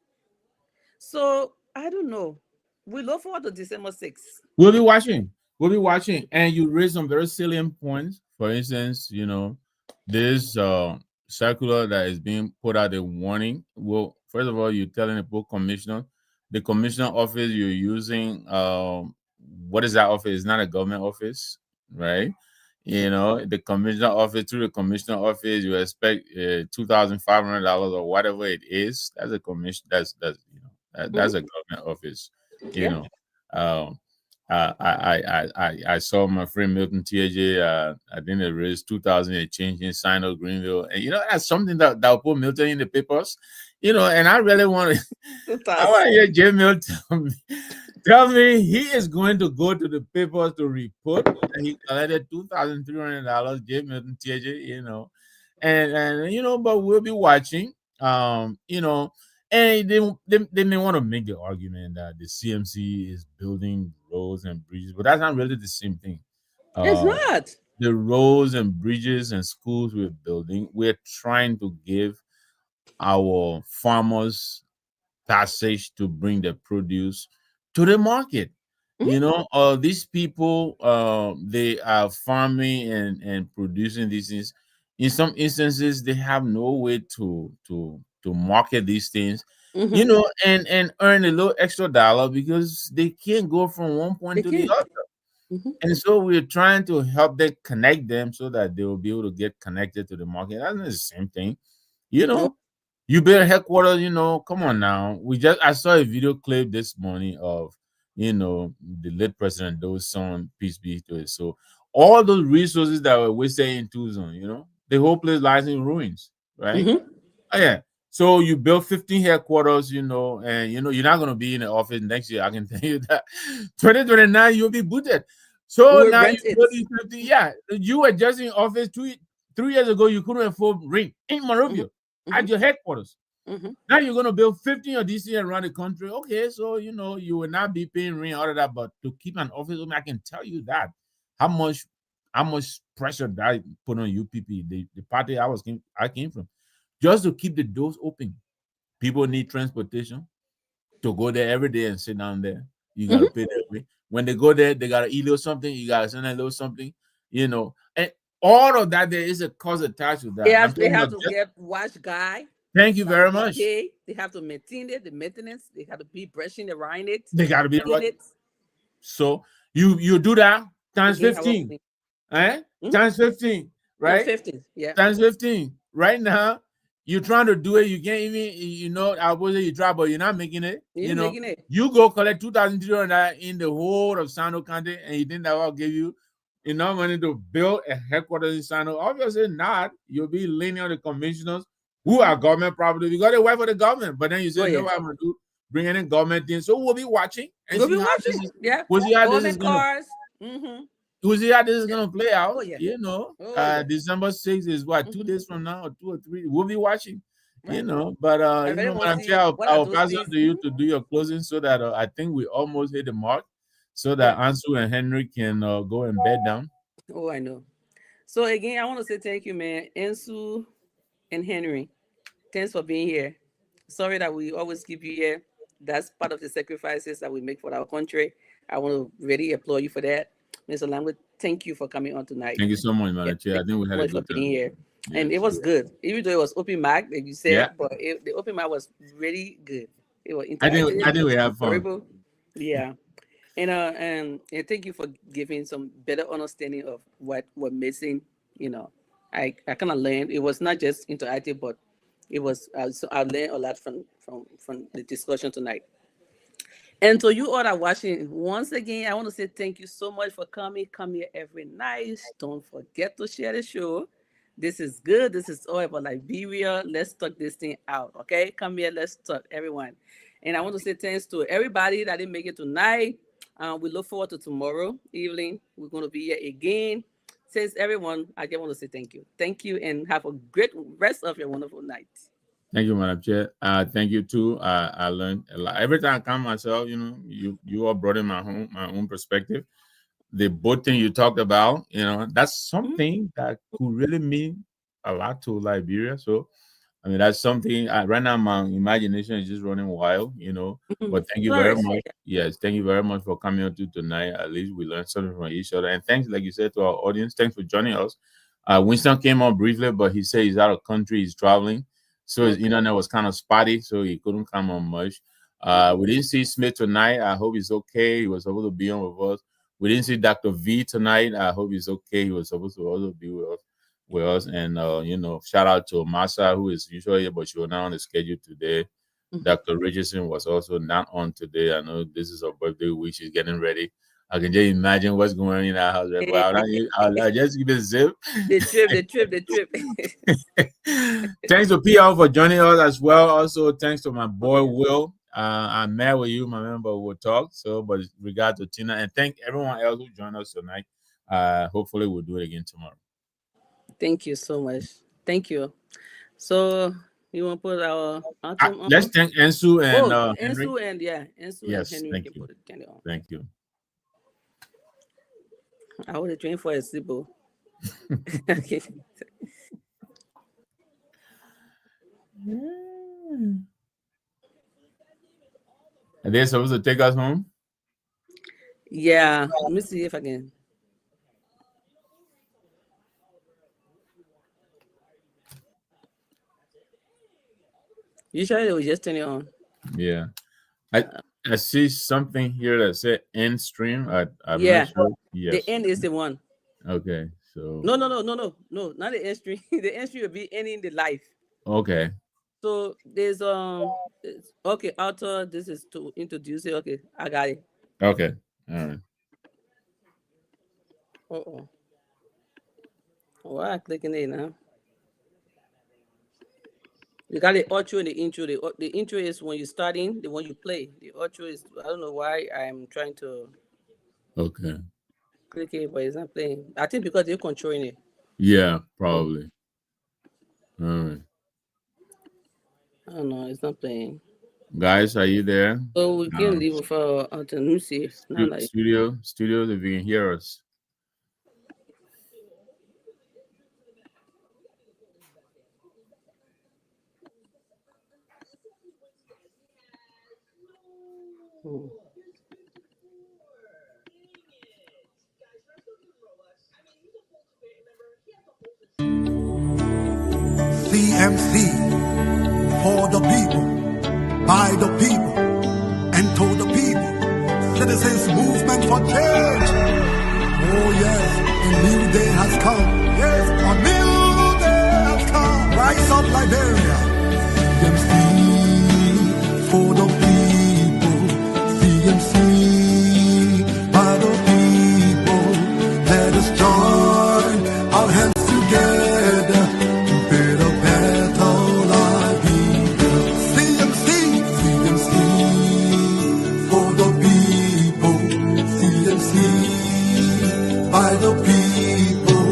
So I don't know. We look forward to December 6th. We'll be watching. We'll be watching. And you raised some very salient points. For instance, this circular that is being put out a warning. Well, first of all, you're telling the commissioner office you're using, what is that office? It's not a government office, right? The commissioner office, through the commissioner office, you expect $2,500 or whatever it is. That's a commission. That's a government office. You Yeah. know, um, I saw my friend Milton TJ. I think it raised 2,000 a change in Sino Greenville, and that's something that will put Milton in the papers. And I really want to. I want to hear Jay Milton tell me he is going to go to the papers to report that he collected $2,300. Jay Milton TJ, and but we'll be watching. And they may want to make the argument that the CMC is building roads and bridges, but that's not really the same thing. It's Uh, not. the roads and bridges and schools we're building, we're trying to give our farmers passage to bring their produce to the market. These people, they are farming and producing these things. In some instances, they have no way to market these things, and earn a little extra dollar because they can't go from one point to the can't. other. And so we're trying to help them connect them so that they will be able to get connected to the market. That's not the same thing, you know. Nope. You build headquarters, come on now. I saw a video clip this morning of, the late President Doe's son, peace be to it. So all those resources that were wasted in Tucson, the whole place lies in ruins, right? Oh, yeah. So you build 15 headquarters, and you're not gonna be in the office next year. I can tell you that. 2029, you'll be booted. So We'll now rent you're it. building 50. Yeah, you were just in office 3 years ago. You couldn't afford rent in Monrovia at your headquarters. Now you're gonna build 15 of these things around the country. Okay, so you will not be paying rent, all of that, but to keep an office, I can tell you that how much pressure that put on UPP, the party I came from, just to keep the doors open. People need transportation to go there every day and sit down there. You gotta pay their way. When they go there, they gotta eat a little something. You gotta send a little something. And all of that, there is a cost attached to that. They have to get wash guy. Thank you very much. They have to maintain it, the maintenance. They have to be brushing around it. They gotta be right. It. So you do that times 15. Times 15, right? 15, yeah. Times 15. Right now, you're trying to do it. You can't even, I would say you try, but you're not making it. Making it. You go collect 2,300 in the whole of Sano County, and you think that will give you enough money to build a headquarters in Sano? Obviously not. You'll be leaning on the commissioners who are government property. You got to work for the government, but then you say, no, I'm going to do bring in government things. So we'll be watching. And we'll be watching. We'll see how this is cars. We'll see how this is going to play out. Oh, yeah. December 6th is what, 2 days from now or 2 or 3. We'll be watching. you Right. know. But I you really know, want to Madam Chair, see what are I'll those pass on things. to you to do your closing so that I think we almost hit the mark, so that Yeah. Ansu and Henry can go and bed down. Oh, I know. So again, I want to say thank you, man. Ensu and Henry. Thanks for being here. Sorry that we always keep you here. That's part of the sacrifices that we make for our country. I want to really applaud you for that. Mr. Langwood, thank you for coming on tonight. Thank you so much, Yeah, Madam Chair. I thank think we you had so a much for good being time. here. And it Yes. was good, even though it was open mic, like you Yeah. said, but the open mic was really good. It was I think interactive, I it think we was have fun. enjoyable. Yeah. And thank you for giving some better understanding of what we're missing. You know, I kind of learned it was not just interactive, but it was so I learned a lot from the discussion tonight. And to you all that are watching, once again, I want to say thank you so much for coming. Come here every night. Don't forget to share the show. This is good. This is all about Liberia. Let's talk this thing out. Okay? Come here. Let's talk, everyone. And I want to say thanks to everybody that didn't make it tonight. We look forward to tomorrow evening. We're going to be here again. Since everyone, I just want to say thank you. Thank you and have a great rest of your wonderful night. Thank you, Madam Chair. Thank you too. I learned a lot. Every time I come myself, you know, you all brought in my own perspective. The boat thing you talked about, you know, that's Mhm. something that could really mean a lot to Liberia. So I mean, that's something right now my imagination is just running wild, you know. Mhm. But thank you very Flourish. much. Yes, thank you very much for coming out to tonight. At least we learned something from each other. And thanks, like you said, to our audience. Thanks for joining us. Winston came on briefly, but he said he's out of country, he's traveling. So his Okay. internet was kind of spotty, so he couldn't come on much. Okay. We didn't see Smith tonight. I hope he's okay. He was supposed to be on with us. We didn't see Dr. V tonight. I hope he's okay. He was supposed to also be with us. And you know, shout out to Masa, who is usually here, but she was not on the schedule today. Mhm. Dr. Richardson was also not on today. I know this is her birthday week. She's getting ready. I can just imagine what's going on in our house. But I'll just give it a zip. The trip. Thanks to PR for joining us as well. Also, thanks to my boy Will. I met with you, my member. We'll talk. So, but regard to Tina, and thank everyone else who joined us tonight. Hopefully, we'll do it again tomorrow. Thank you so much. Thank you. So you want to put our anthem Let's on? thank Ensu and Oh, Henry. Ensu and Yes, Henry thank can you. put it kind of on. Thank you. I would have trained for a Zibo. Okay. Are they supposed to take us home? Yeah. Let me see if I can. Usually they will just turn it on. Yeah. I see something here that said end stream. I'm Yeah. not sure. The Yes. end is the one. Okay. So No, not the end stream. The end stream will be ending the life. okay. So there's okay, author. This is to introduce it. Okay, I got it. Okay. All right. Uh-oh. Why I clicking it now? You got the outro and the intro. The intro is when you're starting, the one you play. The outro is I don't know why I'm trying to Okay. click it, but it's not playing. I think because they're controlling it. Yeah, Oh, probably. All right. I don't know, it's not playing. Guys, are you there? So we can leave it for let me see. Now like Studios, if you can hear us. hmm. CMC for the people, by the people, and to the people. Citizens movement for change. Oh yes, a new day has come. Yes, a new day has come. Rise up, Liberia. CMC for the people. CMC by the people. Let us join our hands together to build a better Liberia. CMC, CMC for the people. CMC by the people.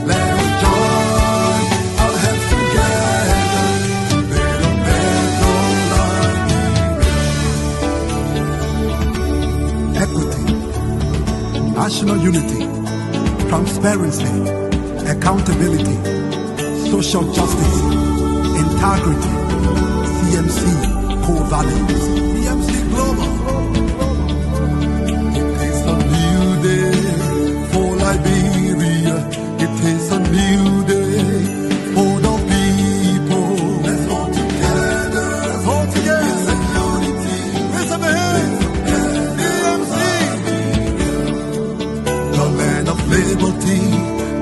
Let us join our hands together to build unity, transparency, accountability, social justice, integrity. CMC core values. CMC Global. It is a new day for Liberia. It is a new day for the people. Let's all together. Let's all together. It's a unity. It's a man. CMC. The land of liberty,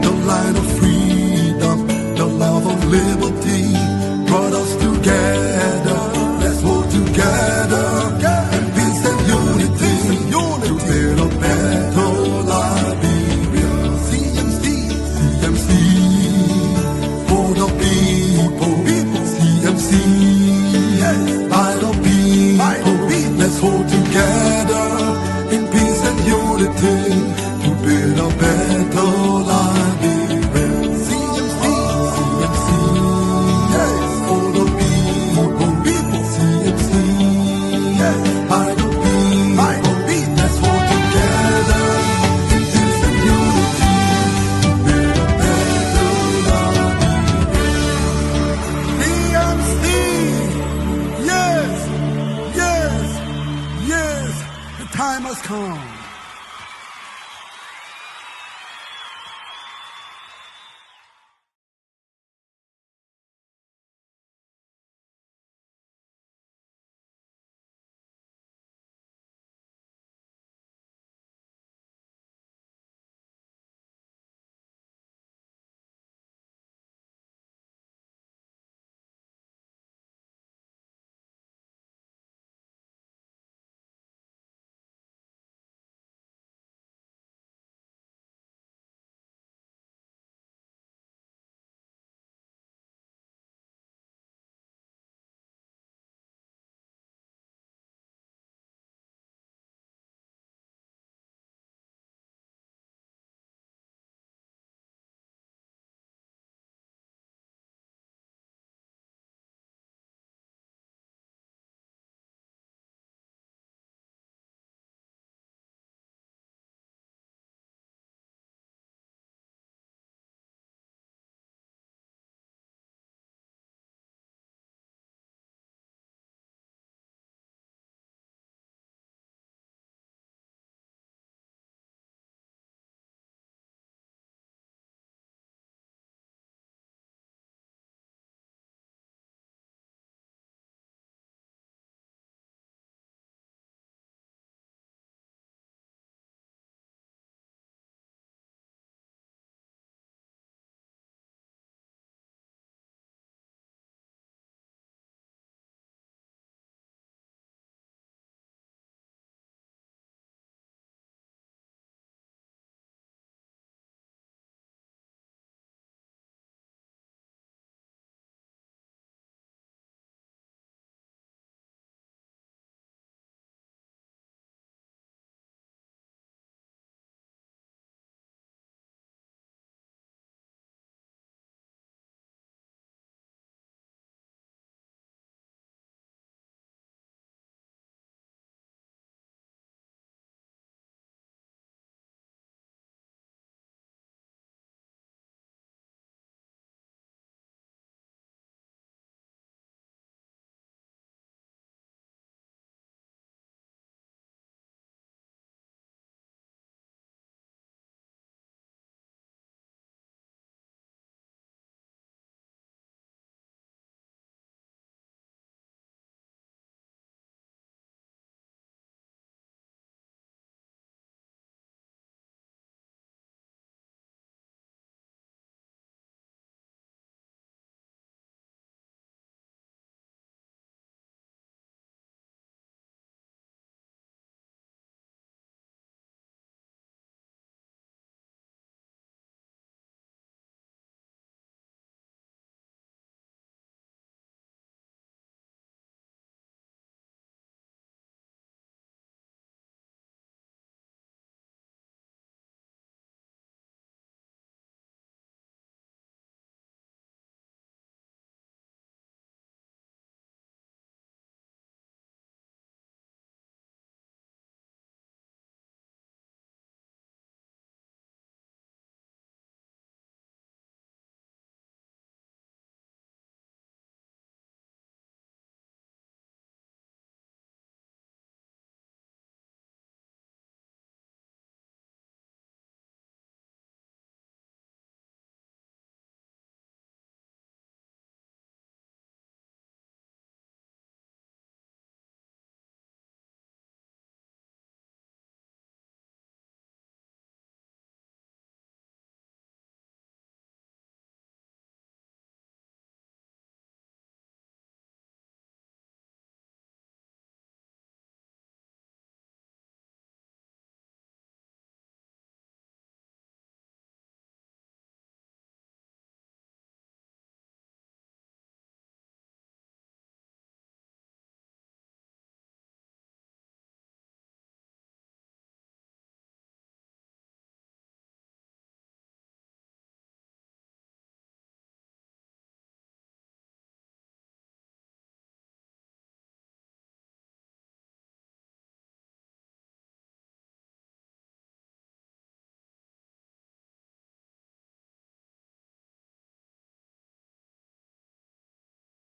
the land of freedom, the love of liberty brought us together. Let's work together in peace and unity to build a better Liberia. CMC, CMC for the people. CMC by the people. Let's hold together in peace and unity to build a better